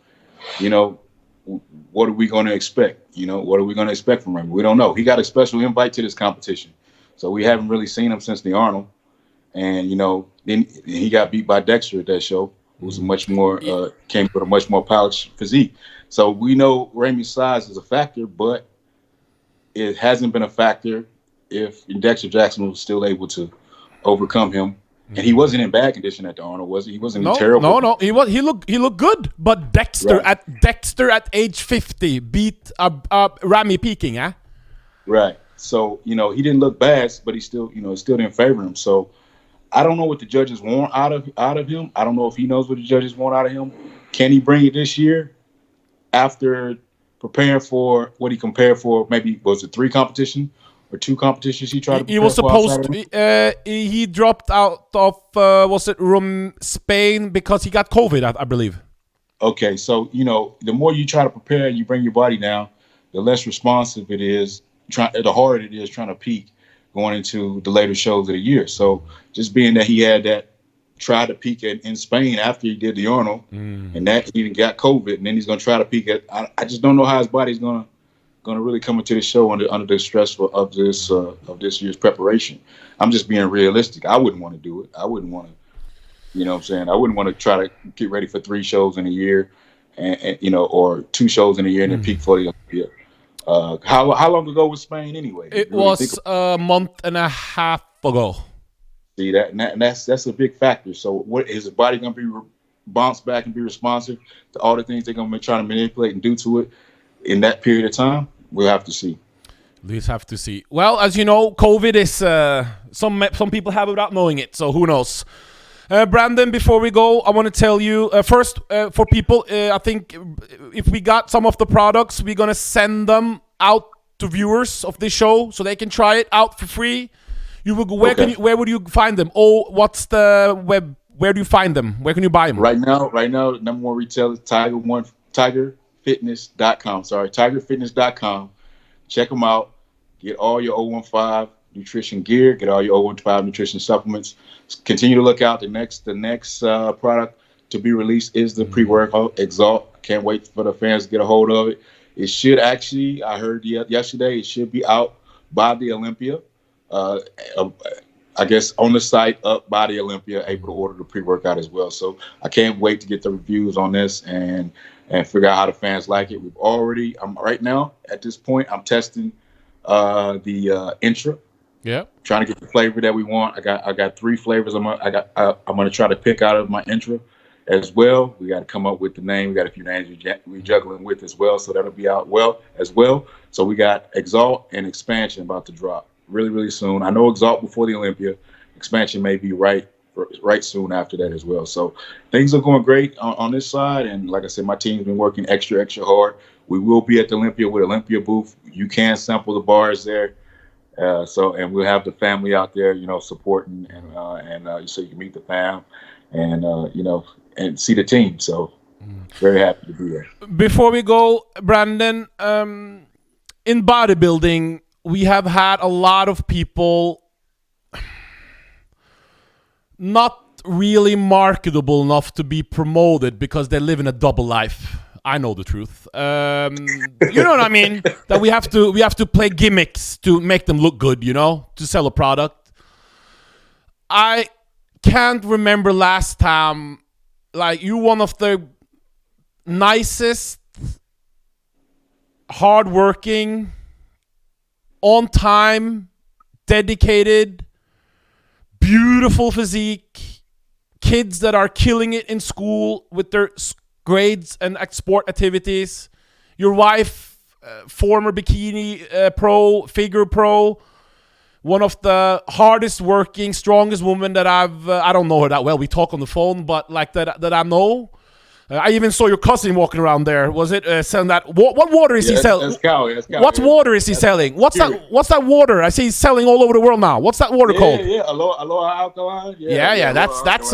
what are we going to expect? What are we going to expect from him? We don't know. He got a special invite to this competition, so we haven't really seen him since the Arnold. And, then he got beat by Dexter at that show, who was came with a much more polished physique. So we know Ramy's size is a factor, but it hasn't been a factor if Dexter Jackson was still able to overcome him. And he wasn't in bad condition at the Arnold, was he? He wasn't terrible. No. He looked good. But Dexter at age 50 beat Ramy peaking, huh? Right. So, he didn't look bad, but he still, still didn't favor him. So I don't know what the judges want out of him. I don't know if he knows what the judges want out of him. Can he bring it this year after preparing for what he compared for? Maybe was it 3 competition, or for 2 competitions. He tried to. He was prepare for outside supposed to. He dropped out of was it Spain because he got COVID, I believe. Okay, so the more you try to prepare, you bring your body down, the less responsive it is. The harder it is trying to peak going into the later shows of the year. So just being that he had that try to peak in Spain after he did the Arnold, and that he got COVID, and then he's gonna try to peak at. I just don't know how his body's gonna really come into the show under the stress of this year's preparation. I'm just being realistic. I wouldn't want to do it. I wouldn't want to. You know what I'm saying? I wouldn't want to try to get ready for 3 shows in a year, and or 2 shows in a year and then peak for the Olympia. How long ago was Spain anyway? It was a month and a half ago. See that, and that's a big factor. So, what is his body going to be bounce back and be responsive to all the things they're going to be trying to manipulate and do to it in that period of time? We'll have to see. We'll have to see. Well, as you know, COVID is some people have it without knowing it. So who knows? Brandon, before we go, I want to tell you first for people. I think if we got some of the products, we're gonna send them out to viewers of this show so they can try it out for free. You will go, where would you find them? Oh, what's the web? Where do you find them? Where can you buy them? Right now, number one retailer is tigerfitness.com. Sorry, tigerfitness.com. Check them out. Get all your O15 nutrition gear. Get all your O15 nutrition supplements. Continue to look out. The next product to be released is the pre-workout Exalt. Can't wait for the fans to get a hold of it. It should actually, I heard yesterday, it should be out by the Olympia. I guess on the site up by the Olympia, able to order the pre-workout as well. So I can't wait to get the reviews on this and figure out how the fans like it. Right now at this point, I'm testing the Intra. Yeah. Trying to get the flavor that we want. I got 3 flavors. I'm gonna try to pick out of my Intra as well. We got to come up with the name. We got a few names we juggling with as well. So that'll be out as well. So we got Exalt and Expansion about to drop really, really soon. I know Exalt before the Olympia. Expansion may be right soon after that as well. So things are going great on this side. And like I said, my team's been working extra so hard. We will be at the Olympia with Olympia booth. You can sample the bars there. And we'll have the family out there, supporting and so you can meet the fam and and see the team. So very happy to be there. Before we go, Brandon, in bodybuilding, we have had a lot of people not really marketable enough to be promoted because they live in a double life. I know the truth. You know what I mean? That we have to play gimmicks to make them look good, to sell a product. I can't remember last time, like, you one of the nicest, hardworking, on time, dedicated, beautiful physique, kids that are killing it in school with their grades and sport activities. Your wife, former bikini pro, figure pro, one of the hardest working, strongest women that I don't know her that well. We talk on the phone, but like that I know. I even saw your cousin walking around there. Was it selling that? What water is he selling? That's cow. What water is he selling? What's that water? I see he's selling all over the world now. What's that water called? Yeah, Aloha Alkaline. Yeah. That's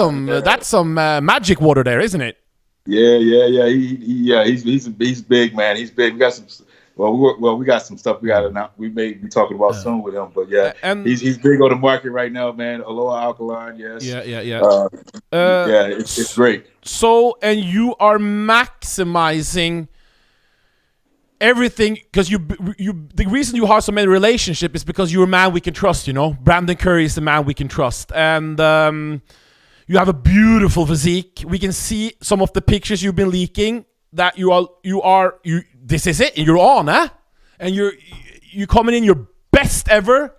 some magic water there, isn't it? Yeah. He's big, man. He's big. We got some. We got some stuff we may be talking about soon with him, but yeah, and he's big on the market right now, man. Aloha Alkaline, yes. Yeah. It's great. So, and you are maximizing everything because the reason you have so many relationships is because you're a man we can trust. Brandon Curry is the man we can trust, and you have a beautiful physique. We can see some of the pictures you've been leaking. That you this is it, and you're on, huh? And you're coming in your best ever.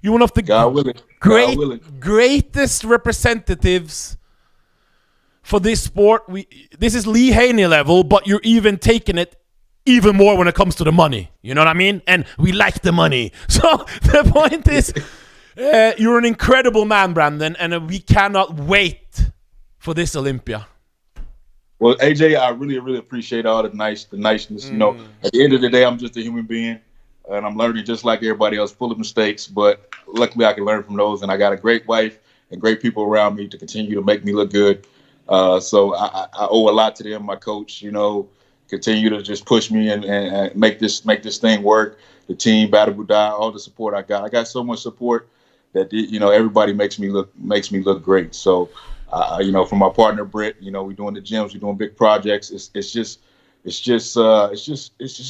You're one of the greatest representatives for this sport. This is Lee Haney level, but you're even taking it even more when it comes to the money. You know what I mean? And we like the money. So the point is, you're an incredible man, Brandon, and we cannot wait for this Olympia. Well, AJ, I really, really appreciate all the niceness. At the end of the day, I'm just a human being. and I'm learning just like everybody else, full of mistakes. But luckily, I can learn from those, and I got a great wife and great people around me to continue to make me look good. So I owe a lot to them, my coach. Continue to just push me and make this thing work. The team, Battle Budai, all the support I got. I got so much support that everybody makes me look great. So from my partner Britt, we're doing the gyms, we're doing big projects. It's just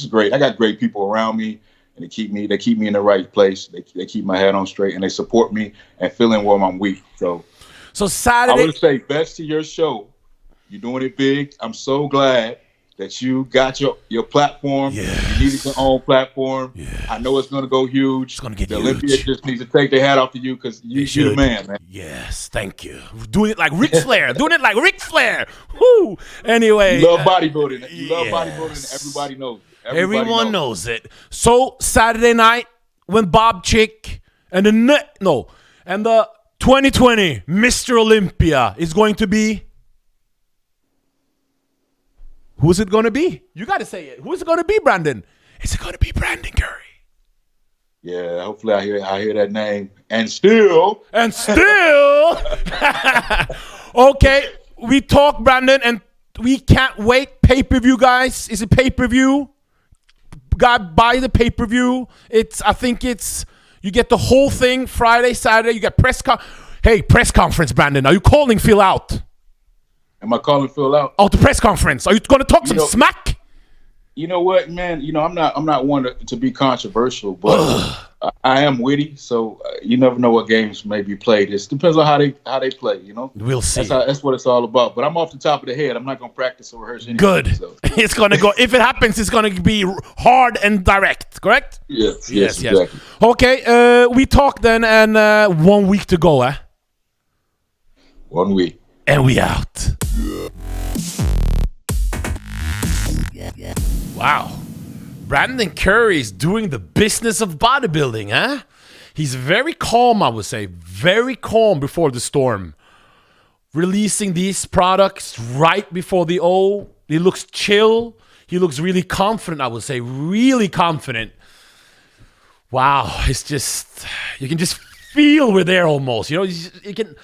great. I got great people around me, and they keep me in the right place. They keep my head on straight, and they support me and fill in where I'm weak. So Saturday, I would say best to your show. You're doing it big. I'm so glad that you got your platform. Yes. You needed your own platform. Yes. I know it's going to go huge. It's going to get the huge. Olympia just needs to take their hat off to you because you're the man, man. Yes, thank you. Doing it like Ric Flair. Woo! Anyway. You love bodybuilding. You love yes. bodybuilding. Everybody knows it. Everyone knows it. So Saturday night when Bob Chick and the 2020 Mr. Olympia is going to be. Who's it going to be? You got to say it. Who's it going to be, Brandon? Is it going to be Brandon Curry? Yeah, hopefully I hear that name. And still. Okay, we talk, Brandon, and we can't wait. Pay-per-view, guys. Is it pay-per-view? God, buy the pay-per-view. I think you get the whole thing Friday, Saturday. You get press conference, Brandon. Are you calling Phil out? Am I calling Phil out? Oh, the press conference. Are you going to talk some smack? You know what, man? I'm not one to be controversial, but I am witty. So you never know what games may be played. It depends on how they play. We'll see. That's what it's all about. But I'm off the top of the head. I'm not going to practice or rehearse anything. Good. So. It's going to go. If it happens, it's going to be hard and direct. Correct? Yes. Exactly. Okay. We talk then, and 1 week to go. 1 week. And we out. Wow. Brandon Curry is doing the business of bodybuilding, huh? He's very calm, I would say. Very calm before the storm. Releasing these products right before the O. He looks chill. He looks really confident, I would say. Really confident. Wow. It's just, you can just feel we're there almost. You can...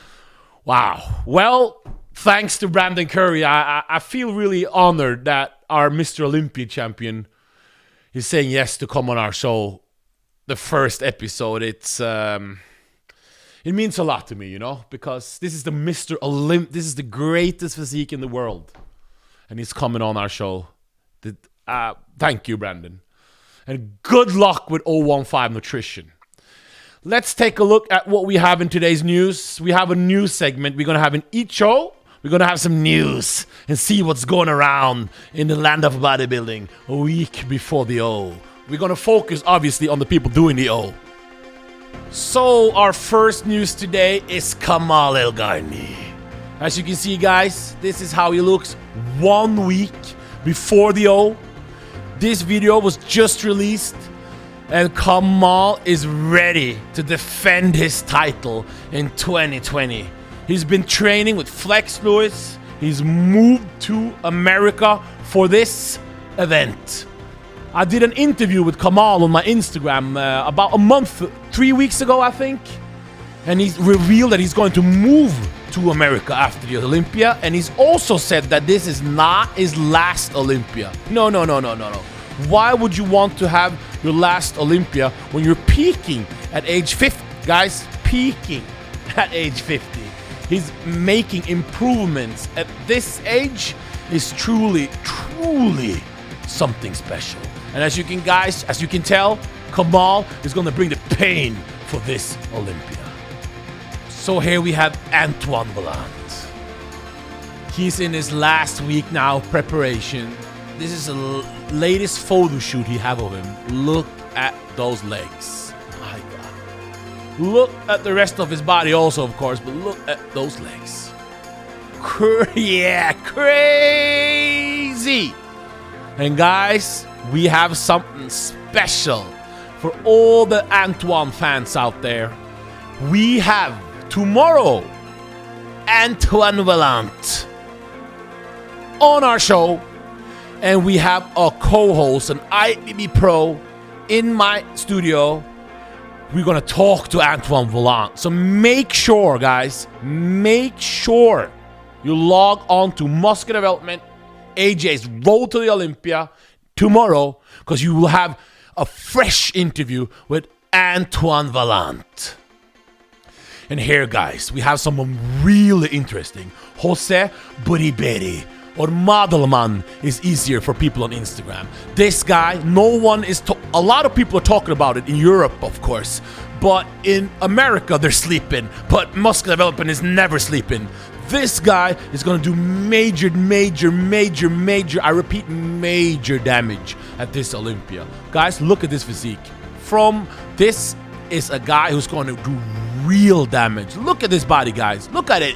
Wow. Well, thanks to Brandon Curry, I feel really honored that our Mr. Olympia champion is saying yes to come on our show. The first episode, it means a lot to me, because this is the Mr. Olympia. This is the greatest physique in the world, and he's coming on our show. Thank you, Brandon, and good luck with O15 Nutrition. Let's take a look at what we have in today's news. We have a news segment. We're going to have in each show. We're going to have some news and see what's going around in the land of bodybuilding a week before the O. We're going to focus, obviously, on the people doing the O. So, our first news today is Kamal El-Garni. As you can see, guys, this is how he looks 1 week before the O. This video was just released. And Kamal is ready to defend his title in 2020. He's been training with Flex Lewis. He's moved to America for this event. I did an interview with Kamal on my Instagram about 3 weeks ago, I think. And he's revealed that he's going to move to America after the Olympia. And he's also said that this is not his last Olympia. No. Why would you want to have your last Olympia when you're peaking at age 50? Guys, peaking at age 50. He's making improvements at this age is truly something special. And as you can tell, Kamal is going to bring the pain for this Olympia. So here we have Antoine Vaillant. He's in his last week now, preparation. This is the latest photo shoot he have of him. Look at those legs. My God. Look at the rest of his body also, of course, but look at those legs. Yeah, crazy. And guys, we have something special for all the Antoine fans out there. We have tomorrow Antoine Vaillant on our show. And we have a co-host, an IFBB pro, in my studio, we're going to talk to Antoine Volant. So make sure, guys, make sure you log on to Muscular Development, AJ's Road to the Olympia tomorrow, because you will have a fresh interview with Antoine Volant. And here, guys, we have someone really interesting. Jose Buriberi, or Modelman is easier for people on Instagram. This guy, a lot of people are talking about it in Europe, of course, but in America they're sleeping, but Muscular Development is never sleeping. This guy is going to do major, I repeat, major damage at this Olympia. Guys, look at this physique. This is a guy who's going to do real damage. Look at this body, guys. Look at it.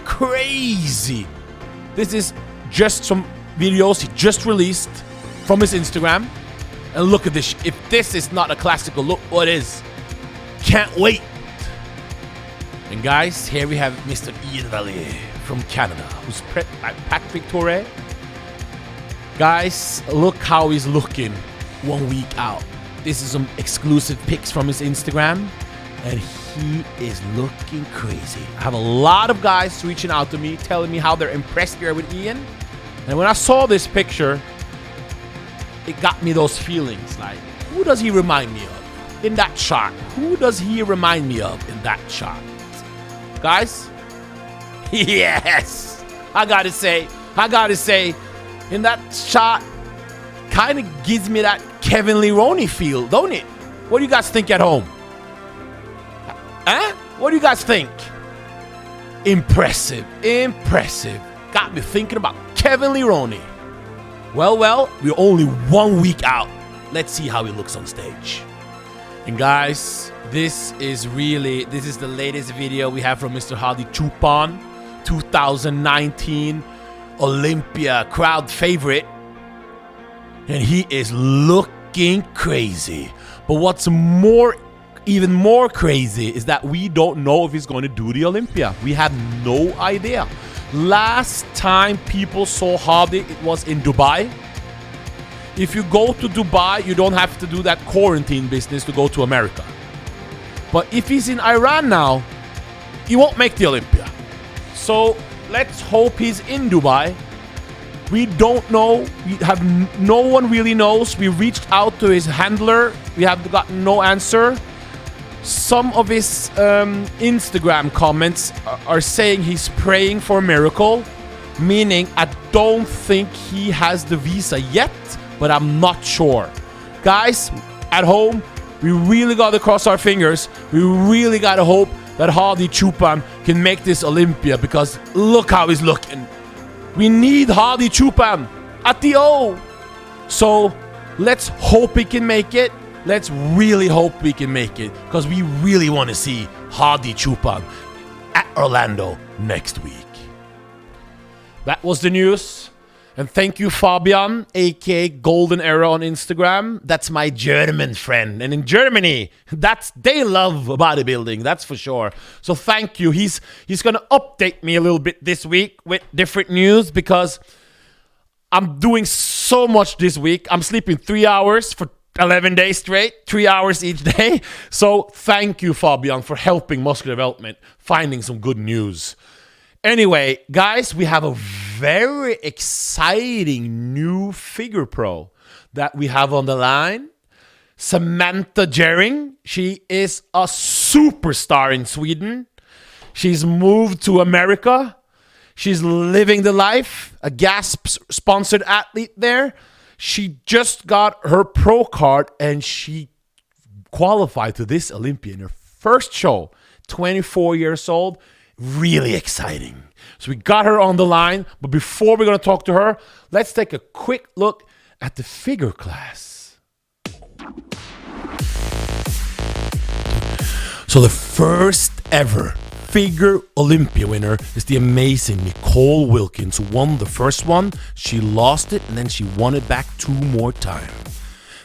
Crazy. This is just some videos he just released from his Instagram. And look at this. If this is not a classical, look what is. Can't wait. And guys, here we have Mr. Ian Valier from Canada, who's Patrick Touré. Guys, look how he's looking 1 week out. This is some exclusive pics from his Instagram, and he is looking crazy. I have a lot of guys reaching out to me, telling me how they're impressed here with Ian. And when I saw this picture, it got me those feelings. Like, who does he remind me of in that shot? Who does he remind me of in that shot? Guys, yes, I gotta say, in that shot, kind of gives me that Kevin Leroney feel, don't it? What do you guys think at home? Huh? What do you guys think? Impressive. Got me thinking about Kevin Leroney. Well, we're only 1 week out. Let's see how he looks on stage. And guys, this is the latest video we have from Mr. Hadi Choopan, 2019 Olympia crowd favorite. And he is looking crazy. But what's even more crazy is that we don't know if he's going to do the Olympia. We have no idea. Last time people saw Hadi, it was in Dubai. If you go to Dubai, you don't have to do that quarantine business to go to America. But if he's in Iran now, he won't make the Olympia. So let's hope he's in Dubai. We don't know. No one really knows. We reached out to his handler. We have gotten no answer. Some of his Instagram comments are saying he's praying for a miracle, meaning I don't think he has the visa yet, but I'm not sure. Guys, at home, we really got to cross our fingers. We really got to hope that Hadi Choopan can make this Olympia, because look how he's looking. We need Hadi Choopan at the O. So let's hope he can make it. Let's really hope we can make it, because we really want to see Hadi Choopan at Orlando next week. That was the news. And thank you, Fabian, aka Golden Era on Instagram. That's my German friend. And in Germany, they love bodybuilding, that's for sure. So thank you. He's going to update me a little bit this week with different news, because I'm doing so much this week. I'm sleeping 3 hours for 11 days straight, 3 hours each day. So thank you, Fabian, for helping Muscular Development, finding some good news. Anyway, guys, we have a very exciting new figure pro that we have on the line. Samantha Jerring. She is a superstar in Sweden. She's moved to America. She's living the life. A GASP-sponsored athlete there. She just got her pro card and she qualified to this Olympia in her first show. 24 years old. Really exciting. So we got her on the line, but before we're going to talk to her, let's take a quick look at the figure class. So the first ever figure Olympia winner is the amazing Nicole Wilkins, who won the first one. She lost it and then she won it back 2 more times.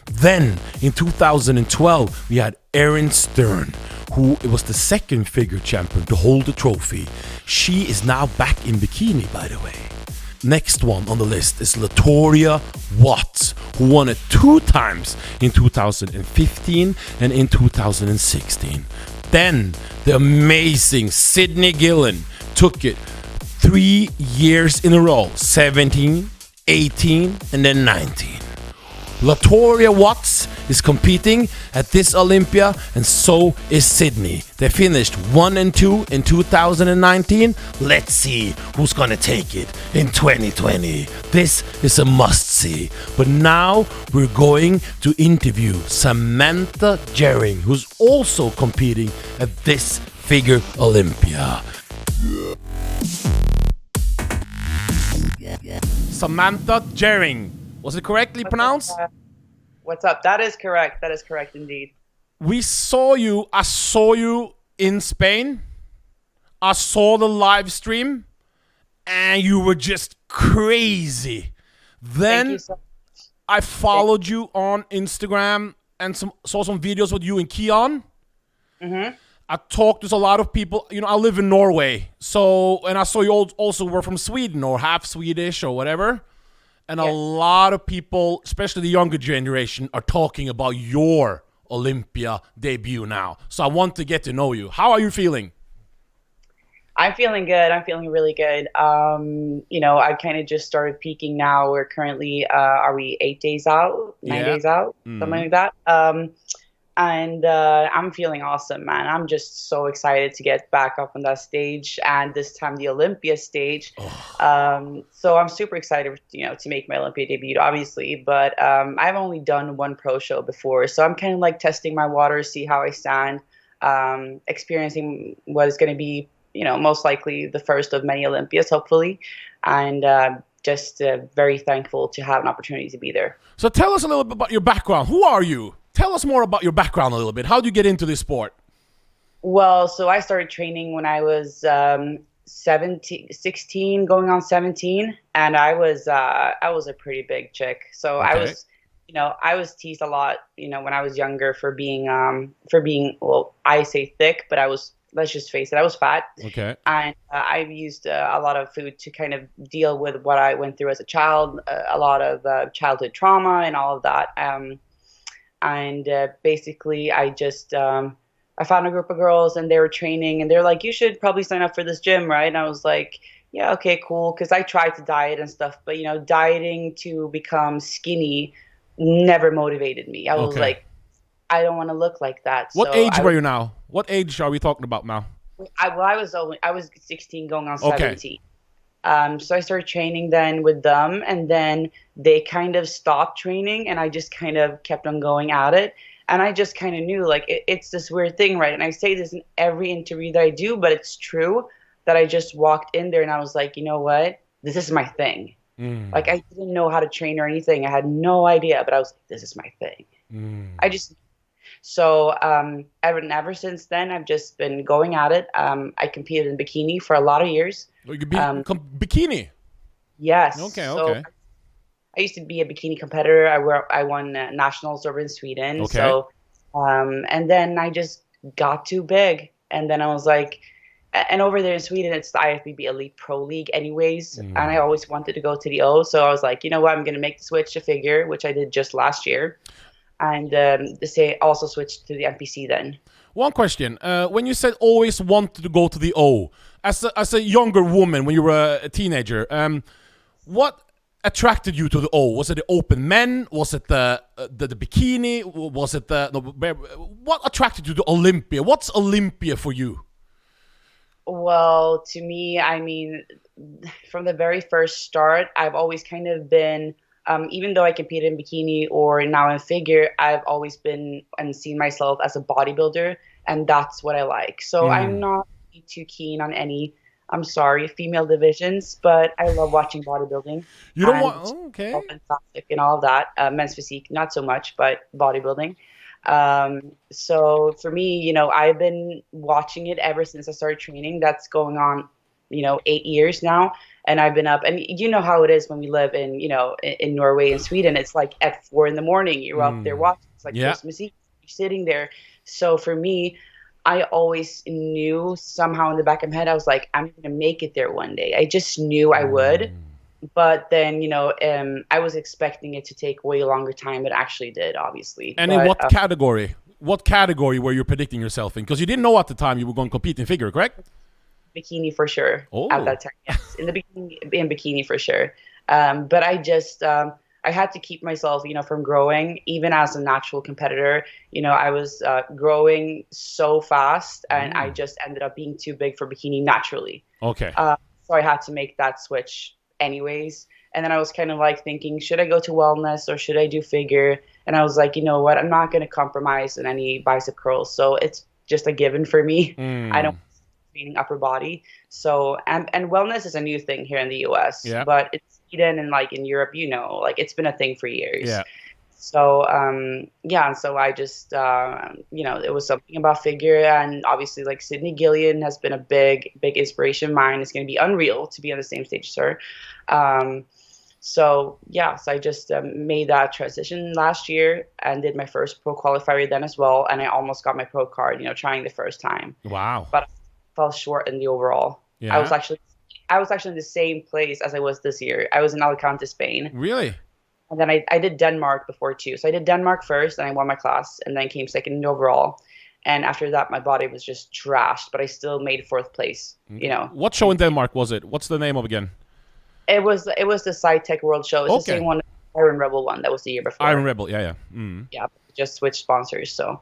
Then in 2012, we had Erin Stern, who was the second figure champion to hold the trophy. She is now back in bikini, by the way. Next one on the list is Latoria Watts, who won it 2 times in 2015 and in 2016. Then the amazing Sydney Gillen took it 3 years in a row, 17, 18, and then 19. Latoria Watts is competing at this Olympia, and so is Sydney. They finished 1 and 2 in 2019. Let's see who's gonna take it in 2020. This is a must-see. But now we're going to interview Samantha Jerring, who's also competing at this figure Olympia. Samantha Jerring. Was it correctly pronounced? What's up? That is correct. That is correct indeed. I saw you in Spain. I saw the live stream and you were just crazy. Thank Then you so much. I followed you on Instagram and saw some videos with you and Keon. I talked to a lot of people. You know, I live in Norway. And I saw you also were from Sweden or half Swedish or whatever. And a lot of people, especially the younger generation, are talking about your Olympia debut now. So I want to get to know you. How are you feeling? I'm feeling good. I'm feeling really good. You know, I kind of just started peaking now. We're currently, are we 8 days out, 9 days out, something like that. And I'm feeling awesome, man. I'm just so excited to get back up on that stage, and this time the Olympia stage. So I'm super excited, you know, to make my Olympia debut, obviously. But I've only done one pro show before, so I'm kind of like testing my waters, see how I stand, experiencing what is going to be, you know, most likely the first of many Olympias, hopefully, and just very thankful to have an opportunity to be there. So tell us a little bit about your background. Who are you? Tell us more about your background a little bit. How did you get into this sport? Well, so I started training when I was 16, going on 17, and I was a pretty big chick. So Okay. I was, you know, I was teased a lot, you know, when I was younger for being well, I say thick, but I was, let's just face it, I was fat. Okay. And I've used a lot of food to kind of deal with what I went through as a child, a lot of childhood trauma and all of that. And basically, I just I found a group of girls, and they were training, and they're like, "You should probably sign up for this gym, right?" And I was like, "Yeah, okay, cool," because I tried to diet and stuff, but you know, dieting to become skinny never motivated me. I was like, I don't want to look like that. What So age were you now? What age are we talking about now? I was 16 going on 17. So I started training then with them, and then they kind of stopped training, and I just kind of kept on going at it. And I just kind of knew, like, it's this weird thing, right? And I say this in every interview that I do, but it's true that I just walked in there and I was like, you know what? This is my thing. Like, I didn't know how to train or anything. I had no idea, but I was like, this is my thing. So ever since then, I've just been going at it. I competed in bikini for a lot of years. You could be bikini. Yes. Okay. So I used to be a bikini competitor. I won nationals over in Sweden. Okay. So, and then I just got too big, and then I was like, and over there in Sweden, it's the IFBB Elite Pro League, anyways. And I always wanted to go to the O, so I was like, you know what, I'm gonna make the switch to figure, which I did just last year, and also switched to the NPC then. One question: when you said always wanted to go to the O, as a younger woman when you were a teenager, what attracted you to the O? Was it the open men? Was it the bikini? Was it what attracted you to Olympia? What's Olympia for you? Well, to me, I mean, from the very first start, I've always kind of been, even though I competed in bikini or now in figure, I've always been and seen myself as a bodybuilder, and that's what I like. So I'm not too keen on any, I'm sorry, female divisions, but I love watching bodybuilding. You don't want, okay. Fantastic and all of that. Men's physique, not so much, but bodybuilding. So for me, you know, I've been watching it ever since I started training. That's going on, you know, 8 years now. And I've been up, and you know how it is when we live in, you know, in Norway and Sweden. It's like at 4 a.m, you're up there watching. It's like Christmas Eve. You're sitting there. So for me, I always knew somehow in the back of my head, I was like, I'm going to make it there one day. I just knew I would. But then, I was expecting it to take way longer time than it actually did, obviously. And but, in what category? What category were you predicting yourself in? Because you didn't know at the time you were going to compete in figure, correct? Bikini for sure. Oh. At that time, yes. In bikini for sure. But I had to keep myself, from growing. Even as a natural competitor, I was growing so fast, and I just ended up being too big for bikini naturally. Okay. So I had to make that switch anyways. And then I was kind of like thinking, should I go to wellness or should I do figure? And I was like, you know what? I'm not going to compromise in any bicep curls. So it's just a given for me. I don't training upper body. So, and wellness is a new thing here in the US, but it's Sweden and like in Europe, it's been a thing for years. Yeah. So, so I just, it was something about figure, and obviously like Sydney Gillian has been a big inspiration of mine. It's going to be unreal to be on the same stage as her. So I just made that transition last year and did my first pro qualifier then as well. And I almost got my pro card, trying the first time. Wow. But I fell short in the overall. Yeah. I was actually in the same place as I was this year. I was in Alicante, Spain. Really? And then I did Denmark before too. So I did Denmark first, and I won my class, and then came second in the overall. And after that, my body was just trashed, but I still made fourth place. What show in Denmark was it? What's the name of again? It was the SciTech World Show. It's the same one, Iron Rebel one that was the year before. Iron Rebel, yeah. Mm. Yeah, just switched sponsors. So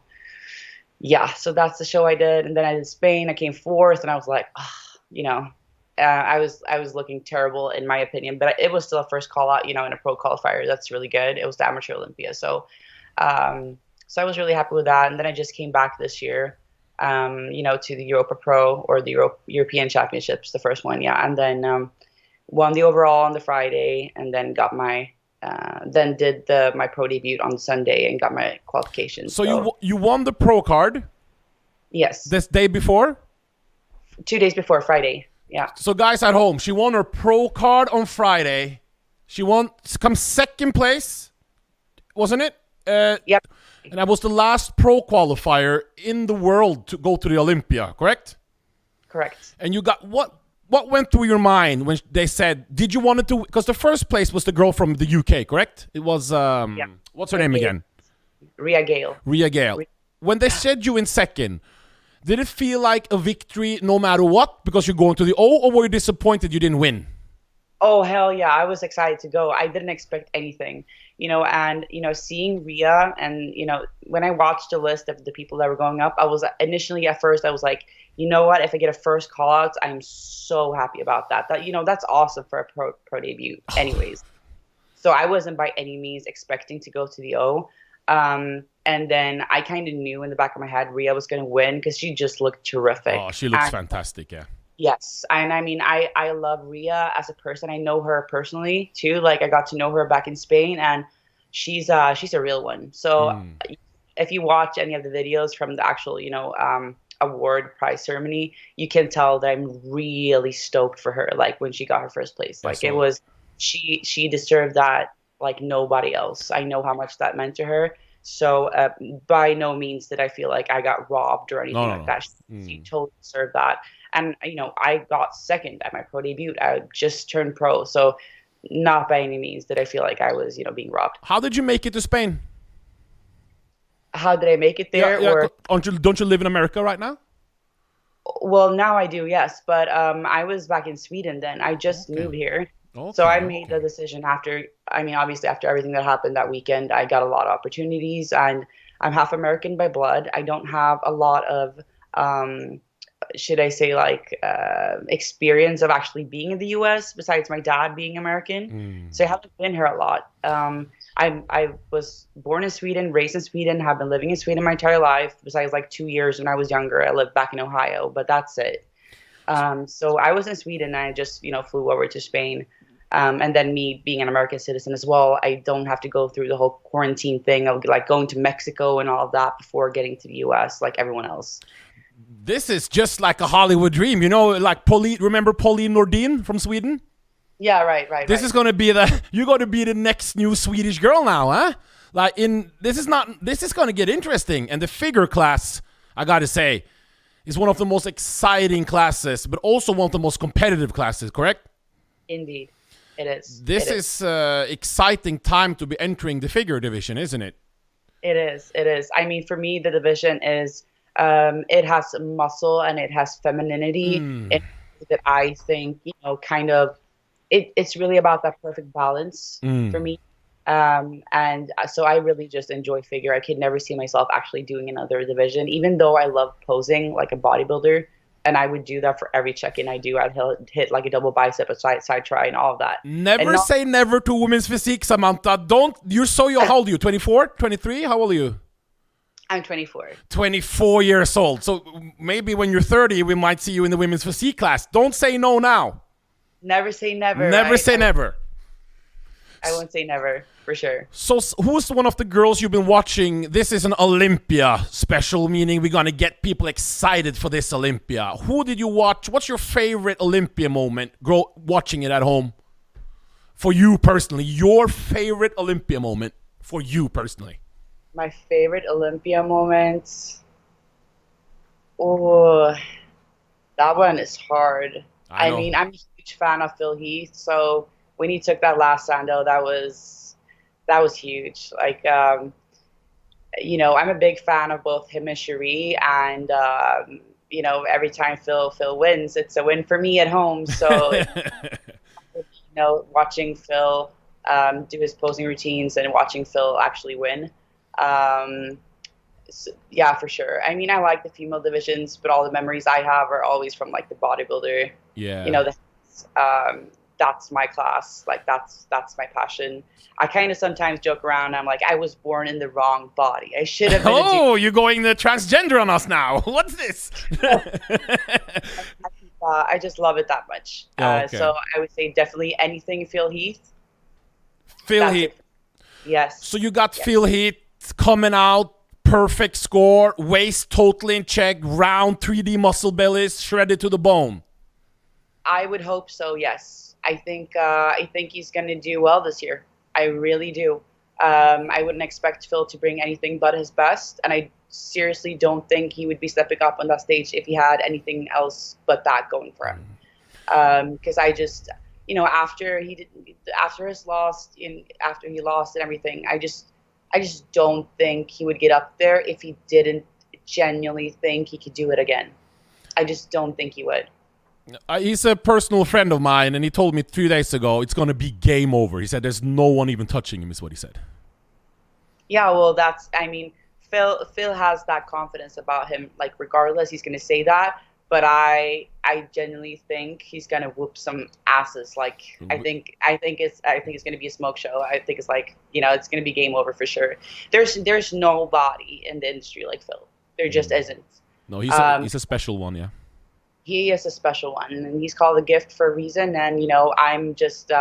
so that's the show I did, and then I did Spain. I came fourth, and I was like, I was looking terrible in my opinion, but it was still a first call out, in a pro qualifier. That's really good. It was the Amateur Olympia. So I was really happy with that. And then I just came back this year, to the Europa Pro, or the European Championships, the first one. Yeah. And then won the overall on the Friday, and then got my, did my pro debut on Sunday and got my qualifications. So you won the pro card? Yes. This day before? 2 days before, Friday. Yeah. So guys at home, she won her pro card on Friday. She comes second place, wasn't it? Yep. And that was the last pro qualifier in the world to go to the Olympia, correct? Correct. And you got what went through your mind when they said, did you want to, because the first place was the girl from the UK, correct? It was, what's her name again? Ria Gale. When they said you in second, did it feel like a victory no matter what because you're going to the O, or were you disappointed you didn't win? Oh, hell yeah. I was excited to go. I didn't expect anything, and, seeing Ria and, when I watched the list of the people that were going up, I was initially at first, I was like, you know what, if I get a first call out, I'm so happy about that. That's awesome for a pro debut anyways. So I wasn't by any means expecting to go to the O. And then I kind of knew in the back of my head Ria was going to win because she just looked terrific. Oh, she looks fantastic, yeah. Yes. And I mean, I love Ria as a person. I know her personally too. Like, I got to know her back in Spain, and she's a real one. So if you watch any of the videos from the actual, award prize ceremony, you can tell that I'm really stoked for her. Like, when she got her first place, like it was, she deserved that like nobody else. I know how much that meant to her. So by no means did I feel like I got robbed or anything like that. She totally deserved that. And, I got second at my pro debut. I just turned pro. So not by any means did I feel like I was, being robbed. How did you make it to Spain? How did I make it there? Yeah. Don't you live in America right now? Well, now I do, yes. But I was back in Sweden then. I just moved here. So I made the decision obviously after everything that happened that weekend, I got a lot of opportunities, and I'm half American by blood. I don't have a lot of, should I say, like experience of actually being in the US besides my dad being American. So I haven't been here a lot. I was born in Sweden, raised in Sweden, have been living in Sweden my entire life, besides like 2 years when I was younger. I lived back in Ohio, but that's it. So I was in Sweden, and I just, flew over to Spain. And then me being an American citizen as well, I don't have to go through the whole quarantine thing of like going to Mexico and all of that before getting to the US like everyone else. This is just like a Hollywood dream, like remember Pauline Nordin from Sweden? Yeah, right. This is going to be you're going to be the next new Swedish girl now, huh? This is going to get interesting. And the figure class, I got to say, is one of the most exciting classes, but also one of the most competitive classes, correct? Indeed. It is. This is exciting time to be entering the figure division, isn't it? It is. It is. I mean, for me, the division is it has muscle and it has femininity. And that I think, kind of, it's really about that perfect balance for me. And so I really just enjoy figure. I could never see myself actually doing another division, even though I love posing like a bodybuilder. And I would do that for every check-in I do. I'd hit like a double bicep, a side try, and all of that. Never say never to women's physique, Samantha. You're so young. How old are you? 24? 23? How old are you? I'm 24. 24 years old. So maybe when you're 30, we might see you in the women's physique class. Don't say no now. Never say never. Never say never. I won't say never, for sure. So who's one of the girls you've been watching? This is an Olympia special, meaning we're going to get people excited for this Olympia. Who did you watch? What's your favorite Olympia moment watching it at home? For you personally, your favorite Olympia moment for you personally. My favorite Olympia moment? Oh, that one is hard. I mean, I'm a huge fan of Phil Heath, so when he took that last Sando, that was huge. Like, I'm a big fan of both him and Cherie, and every time Phil wins, it's a win for me at home. So, watching Phil do his posing routines and watching Phil actually win, yeah, for sure. I mean, I like the female divisions, but all the memories I have are always from like the bodybuilder. Yeah. That's my class. Like that's my passion. I kind of sometimes joke around. I'm like, I was born in the wrong body. I should have been you're going the transgender on us now. What's this? I just love it that much. Okay. So I would say definitely anything Phil Heath. Phil Heath. Yes. So you got Phil Heath coming out, perfect score, waist totally in check, round 3D muscle bellies, shredded to the bone. I would hope so, yes. I think he's going to do well this year. I really do. I wouldn't expect Phil to bring anything but his best, and I seriously don't think he would be stepping up on that stage if he had anything else but that going for him. Because I just, after he lost and everything, I just don't think he would get up there if he didn't genuinely think he could do it again. I just don't think he would. He's a personal friend of mine, and he told me 3 days ago it's going to be game over. He said there's no one even touching him, is what he said. Yeah, well, Phil has that confidence about him. Like, regardless, he's going to say that. But I genuinely think he's going to whoop some asses. Like, I think it's going to be a smoke show. I think it's like, it's going to be game over for sure. There's nobody in the industry like Phil. There just isn't. No, he's a special one, yeah. He is a special one, and he's called a gift for a reason. And, I'm just,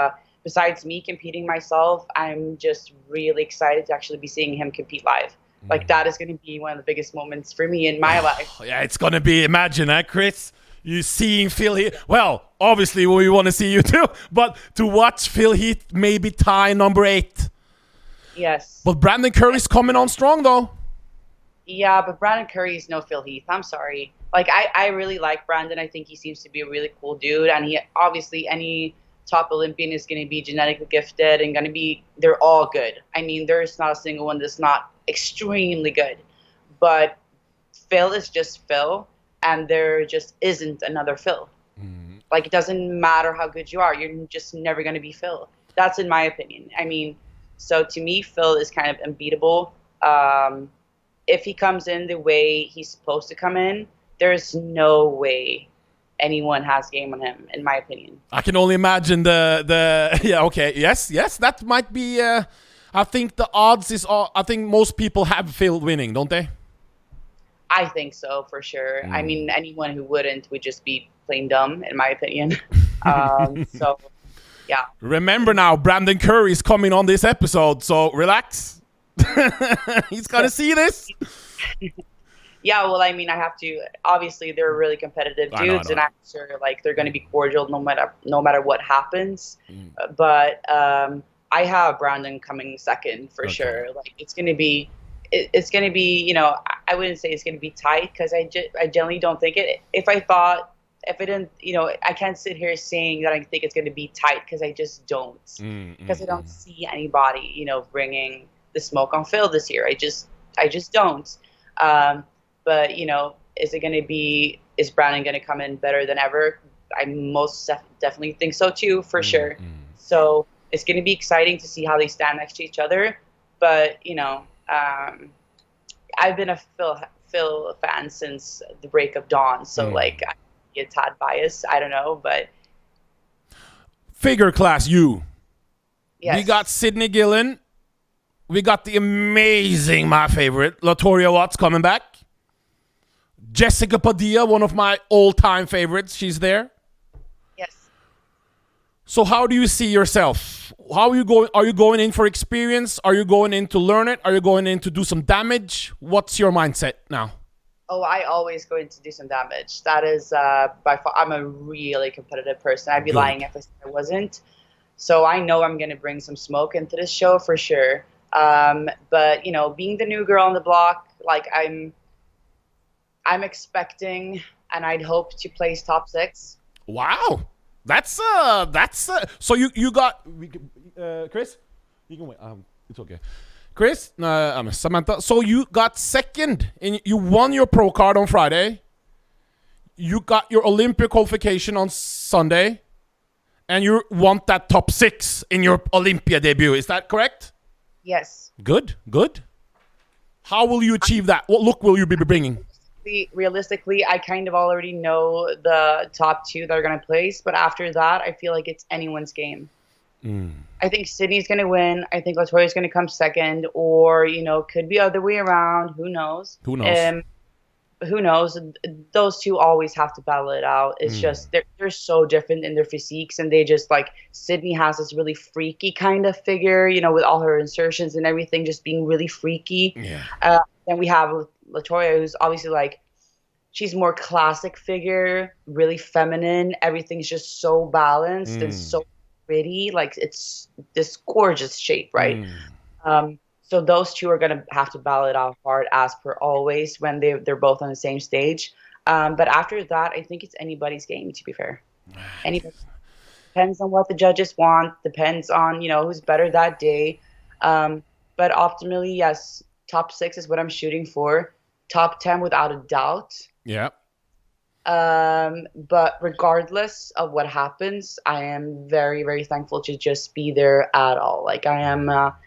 besides me competing myself, I'm just really excited to actually be seeing him compete live. Like, that is going to be one of the biggest moments for me in my life. Yeah, it's going to be, imagine, Kris? You seeing Phil Heath. Well, obviously we want to see you too, but to watch Phil Heath maybe tie number 8. Yes. But Brandon Curry's coming on strong, though. Yeah, but Brandon Curry is no Phil Heath. I'm sorry. Like, I really like Brandon. I think he seems to be a really cool dude. And he obviously, any top Olympian is going to be genetically gifted and going to be, they're all good. I mean, there's not a single one that's not extremely good. But Phil is just Phil, and there just isn't another Phil. Like, it doesn't matter how good you are. You're just never going to be Phil. That's in my opinion. I mean, so to me, Phil is kind of unbeatable. If he comes in the way he's supposed to come in, there's no way anyone has game on him, in my opinion. I can only imagine the yeah, okay, yes, that might be, I think the odds is, I think most people have Phil winning, don't they? I think so, for sure. I mean, anyone who wouldn't would just be plain dumb, in my opinion. So, yeah. Remember now, Brandon Curry is coming on this episode, so relax. He's gonna see this. Yeah, well, I mean, I have to. Obviously, they're really competitive dudes, and I'm sure like they're going to be cordial no matter what happens. But I have Brandon coming second for sure. Like it's going to be, I wouldn't say it's going to be tight because I generally don't think it. If I thought if it didn't, I can't sit here saying that I think it's going to be tight because I just don't. Because I don't see anybody, bringing the smoke on Phil this year. I just don't. But is Brandon going to come in better than ever? I most definitely think so too, for sure. So it's going to be exciting to see how they stand next to each other. But I've been a Phil fan since the break of dawn, so like I get tad biased. I don't know, but figure class, yes. We got Sydney Gillen. We got the amazing, my favorite, Latoria Watts coming back. Jessica Padilla, one of my all-time favorites. She's there. Yes. So how do you see yourself? How are you going? Are you going in for experience? Are you going in to learn it? Are you going in to do some damage? What's your mindset now? Oh, I always go in to do some damage. That is by far. I'm a really competitive person. I'd be lying if I said I wasn't. So I know I'm going to bring some smoke into this show for sure. But being the new girl on the block, like I'm expecting, and I'd hope to place top 6. Wow, that's so you got Kris. You can wait. It's okay. Kris, Samantha. So you got second, and you won your pro card on Friday. You got your Olympia qualification on Sunday, and you want that top 6 in your Olympia debut. Is that correct? Yes. Good. How will you achieve that? What look will you be bringing? Realistically, I kind of already know the top 2 that are going to place, but after that, I feel like it's anyone's game. I think Sydney's going to win. I think Latoya's going to come second, or could be other way around. Who knows? Who knows? Those 2 always have to battle it out. It's just they're so different in their physiques, and they just like Sydney has this really freaky kind of figure, with all her insertions and everything, just being really freaky. Yeah. Then we have Latoya, who's obviously like, she's more classic figure, really feminine. Everything's just so balanced and so pretty. Like, it's this gorgeous shape, right? So those 2 are going to have to battle it out hard, as per always, when they're both on the same stage. But after that, I think it's anybody's game, to be fair. Anybody. Depends on what the judges want. Depends on, who's better that day. But optimally, yes, top 6 is what I'm shooting for. Top 10 without a doubt. Yeah. But regardless of what happens, I am very, very thankful to just be there at all. Like, I am, I'm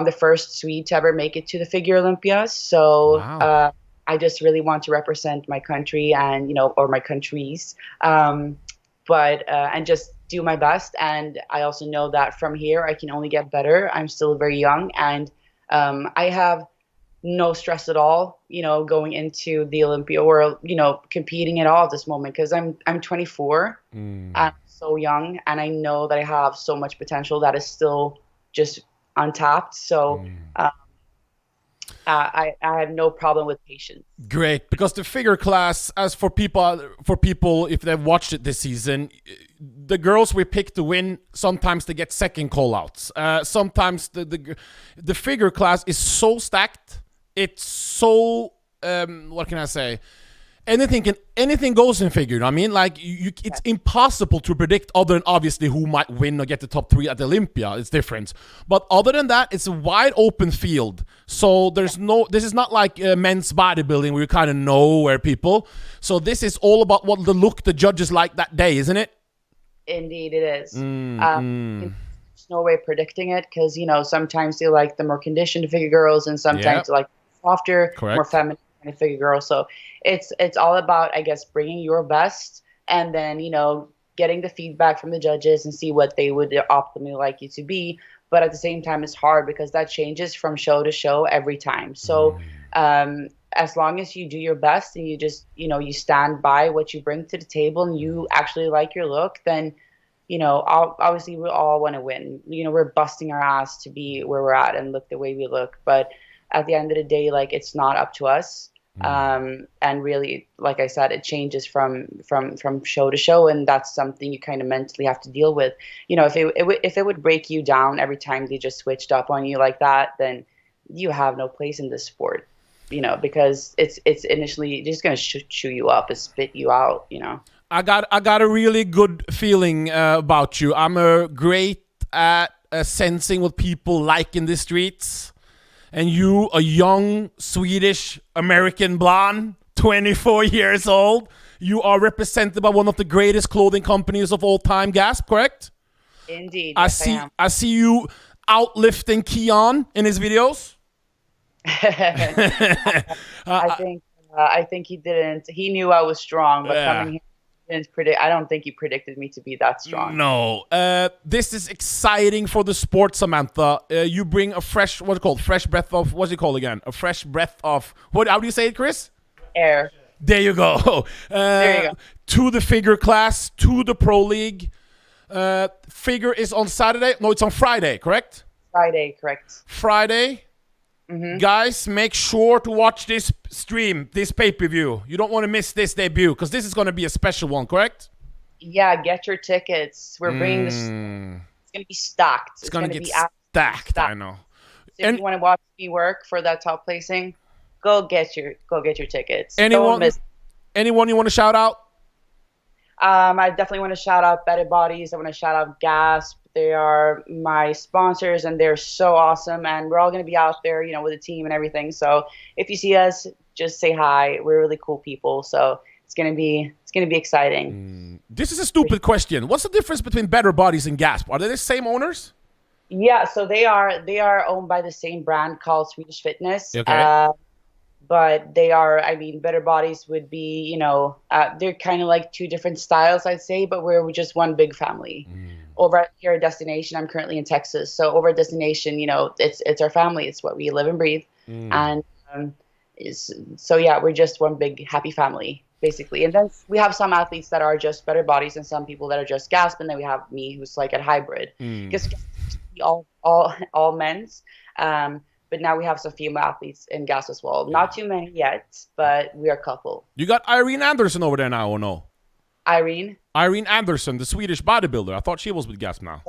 the first Swede to ever make it to the Figure Olympias. So wow. I just really want to represent my country and, or my countries, and just do my best. And I also know that from here, I can only get better. I'm still very young, and I have no stress at all, going into the Olympia or, competing at all at this moment, because I'm 24. I'm so young, and I know that I have so much potential that is still just untapped. So I have no problem with patience. Great, because the figure class, as for people if they've watched it this season, the girls we pick to win, sometimes they get second call-outs. Sometimes the figure class is so stacked. It's so what can I say? Anything goes in figure. I mean, like it's impossible to predict, other than obviously who might win or get the top 3 at the Olympia. It's different, but other than that, it's a wide open field. So this is not like men's bodybuilding where you kind of know where people. So this is all about what the judges like that day, isn't it? Indeed, it is. There's no way of predicting it, because sometimes they like the more conditioned figure girls, and sometimes they like softer, more feminine kind of figure girls. So it's all about, I guess, bringing your best, and then getting the feedback from the judges and see what they would optimally like you to be. But at the same time, it's hard because that changes from show to show every time. So as long as you do your best and you just you stand by what you bring to the table and you actually like your look, then obviously we all want to win. We're busting our ass to be where we're at and look the way we look. But at the end of the day, like, it's not up to us. And really, like I said, it changes from show to show, and that's something you kind of mentally have to deal with. If it would break you down every time they just switched up on you like that, then you have no place in this sport. because it's initially just going to chew you up and spit you out, I got a really good feeling about you. I'm great at sensing what people like in the streets. And you, a young Swedish American blonde, 24 years old, you are represented by one of the greatest clothing companies of all time, Gasp, correct? Indeed. I yes, see you outlifting Keon in his videos. I think he didn't. He knew I was strong, but coming here, he didn't predict. I don't think he predicted me to be that strong. No. This is exciting for the sport, Samantha. You bring a fresh, what's it called? Fresh breath of, what's it called again? A fresh breath of, how do you say it, Kris? Air. There you go. There you go. To the figure class, to the pro league. Figure is on Saturday. No, it's on Friday, correct? Friday, correct. Friday. Mm-hmm. Guys, make sure to watch this stream, this pay-per-view. You don't want to miss this debut because this is going to be a special one, correct? Yeah, get your tickets. We're bringing this. It's going to be stacked. It's going to get be stacked. I know. So if you want to watch me work for that top placing, go get your tickets. Anyone you want to shout out? I definitely want to shout out Better Bodies. I want to shout out Gasp. They are my sponsors, and they're so awesome. And we're all going to be out there, with a team and everything. So if you see us, just say hi. We're really cool people. So it's going to be exciting. This is a stupid question. What's the difference between Better Bodies and Gasp? Are they the same owners? Yeah, so they are owned by the same brand called Swedish Fitness. Okay. But they are, Better Bodies would be, they're kind of like two different styles, I'd say, but we're just one big family. Over here at Destination, I'm currently in Texas. So over at Destination, it's our family. It's what we live and breathe. And we're just one big happy family, basically. And then we have some athletes that are just Better Bodies and some people that are just Gasp. And then we have me, who's like a hybrid. Because all men's. But now we have some female athletes in Gasp as well. Not too many yet, but we are a couple. You got Irene Anderson over there now, or no? Irene Anderson, the Swedish bodybuilder. I thought she was with Gasp now.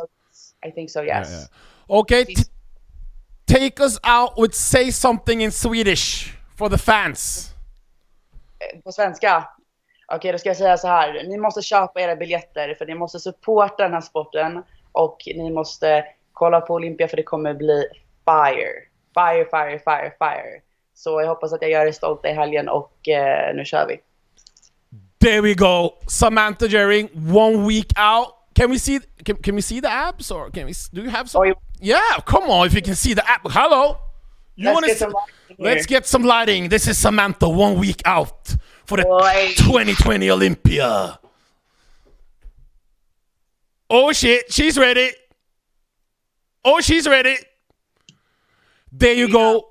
I think so, yes. Yeah. Okay, take us out with Say Something in Swedish for the fans. På svenska? Okej, då ska jag säga så här. Ni måste köpa era biljetter för ni måste supporta den här sporten och ni måste kolla på Olympia för det kommer bli fire. Fire. Så jag hoppas att jag gör er stolta i helgen och nu kör vi. There we go. Samantha Jerring, 1 week out. Can we see the abs, or do you have some? Yeah, come on, if you can see the abs. Hello. Let's get some lighting. This is Samantha 1 week out for the 2020 Olympia. Oh shit, she's ready. There you go.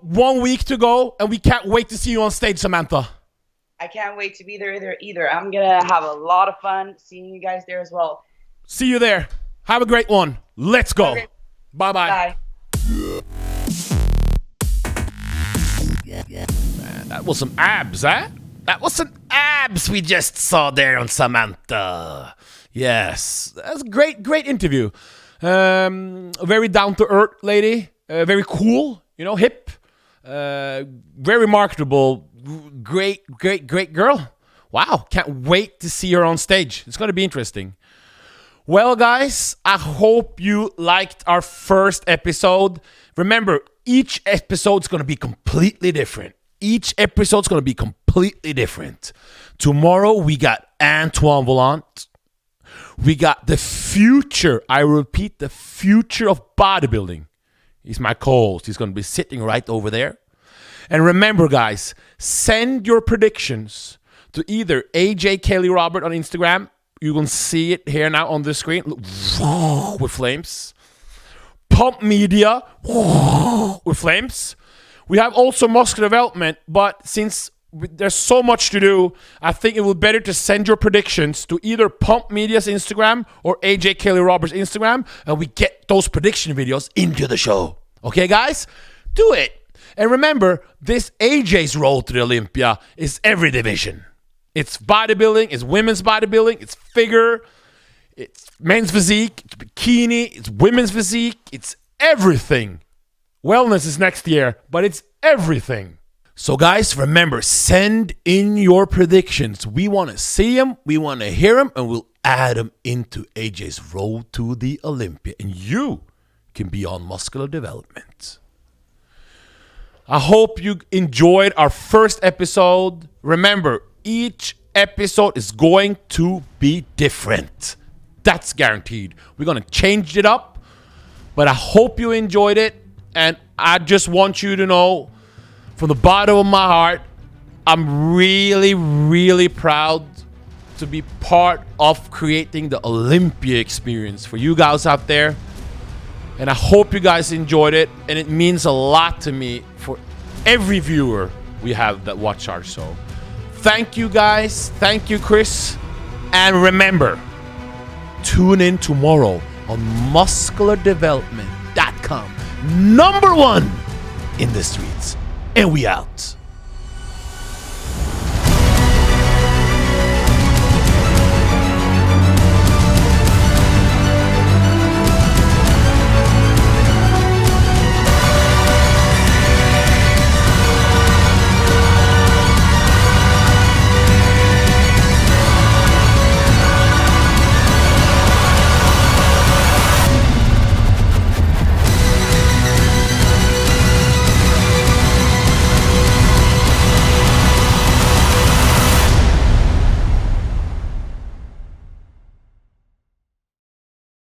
1 week to go, and we can't wait to see you on stage, Samantha. I can't wait to be there either. I'm going to have a lot of fun seeing you guys there as well. See you there. Have a great one. Let's go. Okay. Bye-bye. Bye. Man, that was some abs, huh? That was some abs we just saw there on Samantha. Yes. That's a great interview. Very down-to-earth lady. Very cool. Hip. Very marketable. Great girl. Wow. Can't wait to see her on stage. It's going to be interesting. Well, guys, I hope you liked our first episode. Remember, each episode's going to be completely different. Tomorrow, we got Antoine Volant. We got the future, I repeat, the future of bodybuilding. He's my co-host. He's going to be sitting right over there. And remember, guys, send your predictions to either AJ Kelly Robert on Instagram. You can see it here now on the screen. With flames. Pump Media. With flames. We have also Muscular Development, but since there's so much to do, I think it would be better to send your predictions to either Pump Media's Instagram or AJ Kelly Roberts' Instagram, and we get those prediction videos into the show. Okay, guys? Do it. And remember, this AJ's Road to the Olympia is every division. It's bodybuilding, it's women's bodybuilding, it's figure, it's men's physique, it's bikini, it's women's physique, it's everything. Wellness is next year, but it's everything. So guys, remember, send in your predictions. We want to see them, we want to hear them, and we'll add them into AJ's Road to the Olympia. And you can be on Muscular Development. I hope you enjoyed our first episode. Remember, each episode is going to be different. That's guaranteed. We're going to change it up, but I hope you enjoyed it. And I just want you to know, from the bottom of my heart, I'm really, really proud to be part of creating the Olympia experience for you guys out there. And I hope you guys enjoyed it. And it means a lot to me for every viewer we have that watch our show. Thank you guys. Thank you, Kris. And remember, tune in tomorrow on musculardevelopment.com. #1 in the streets. And we out.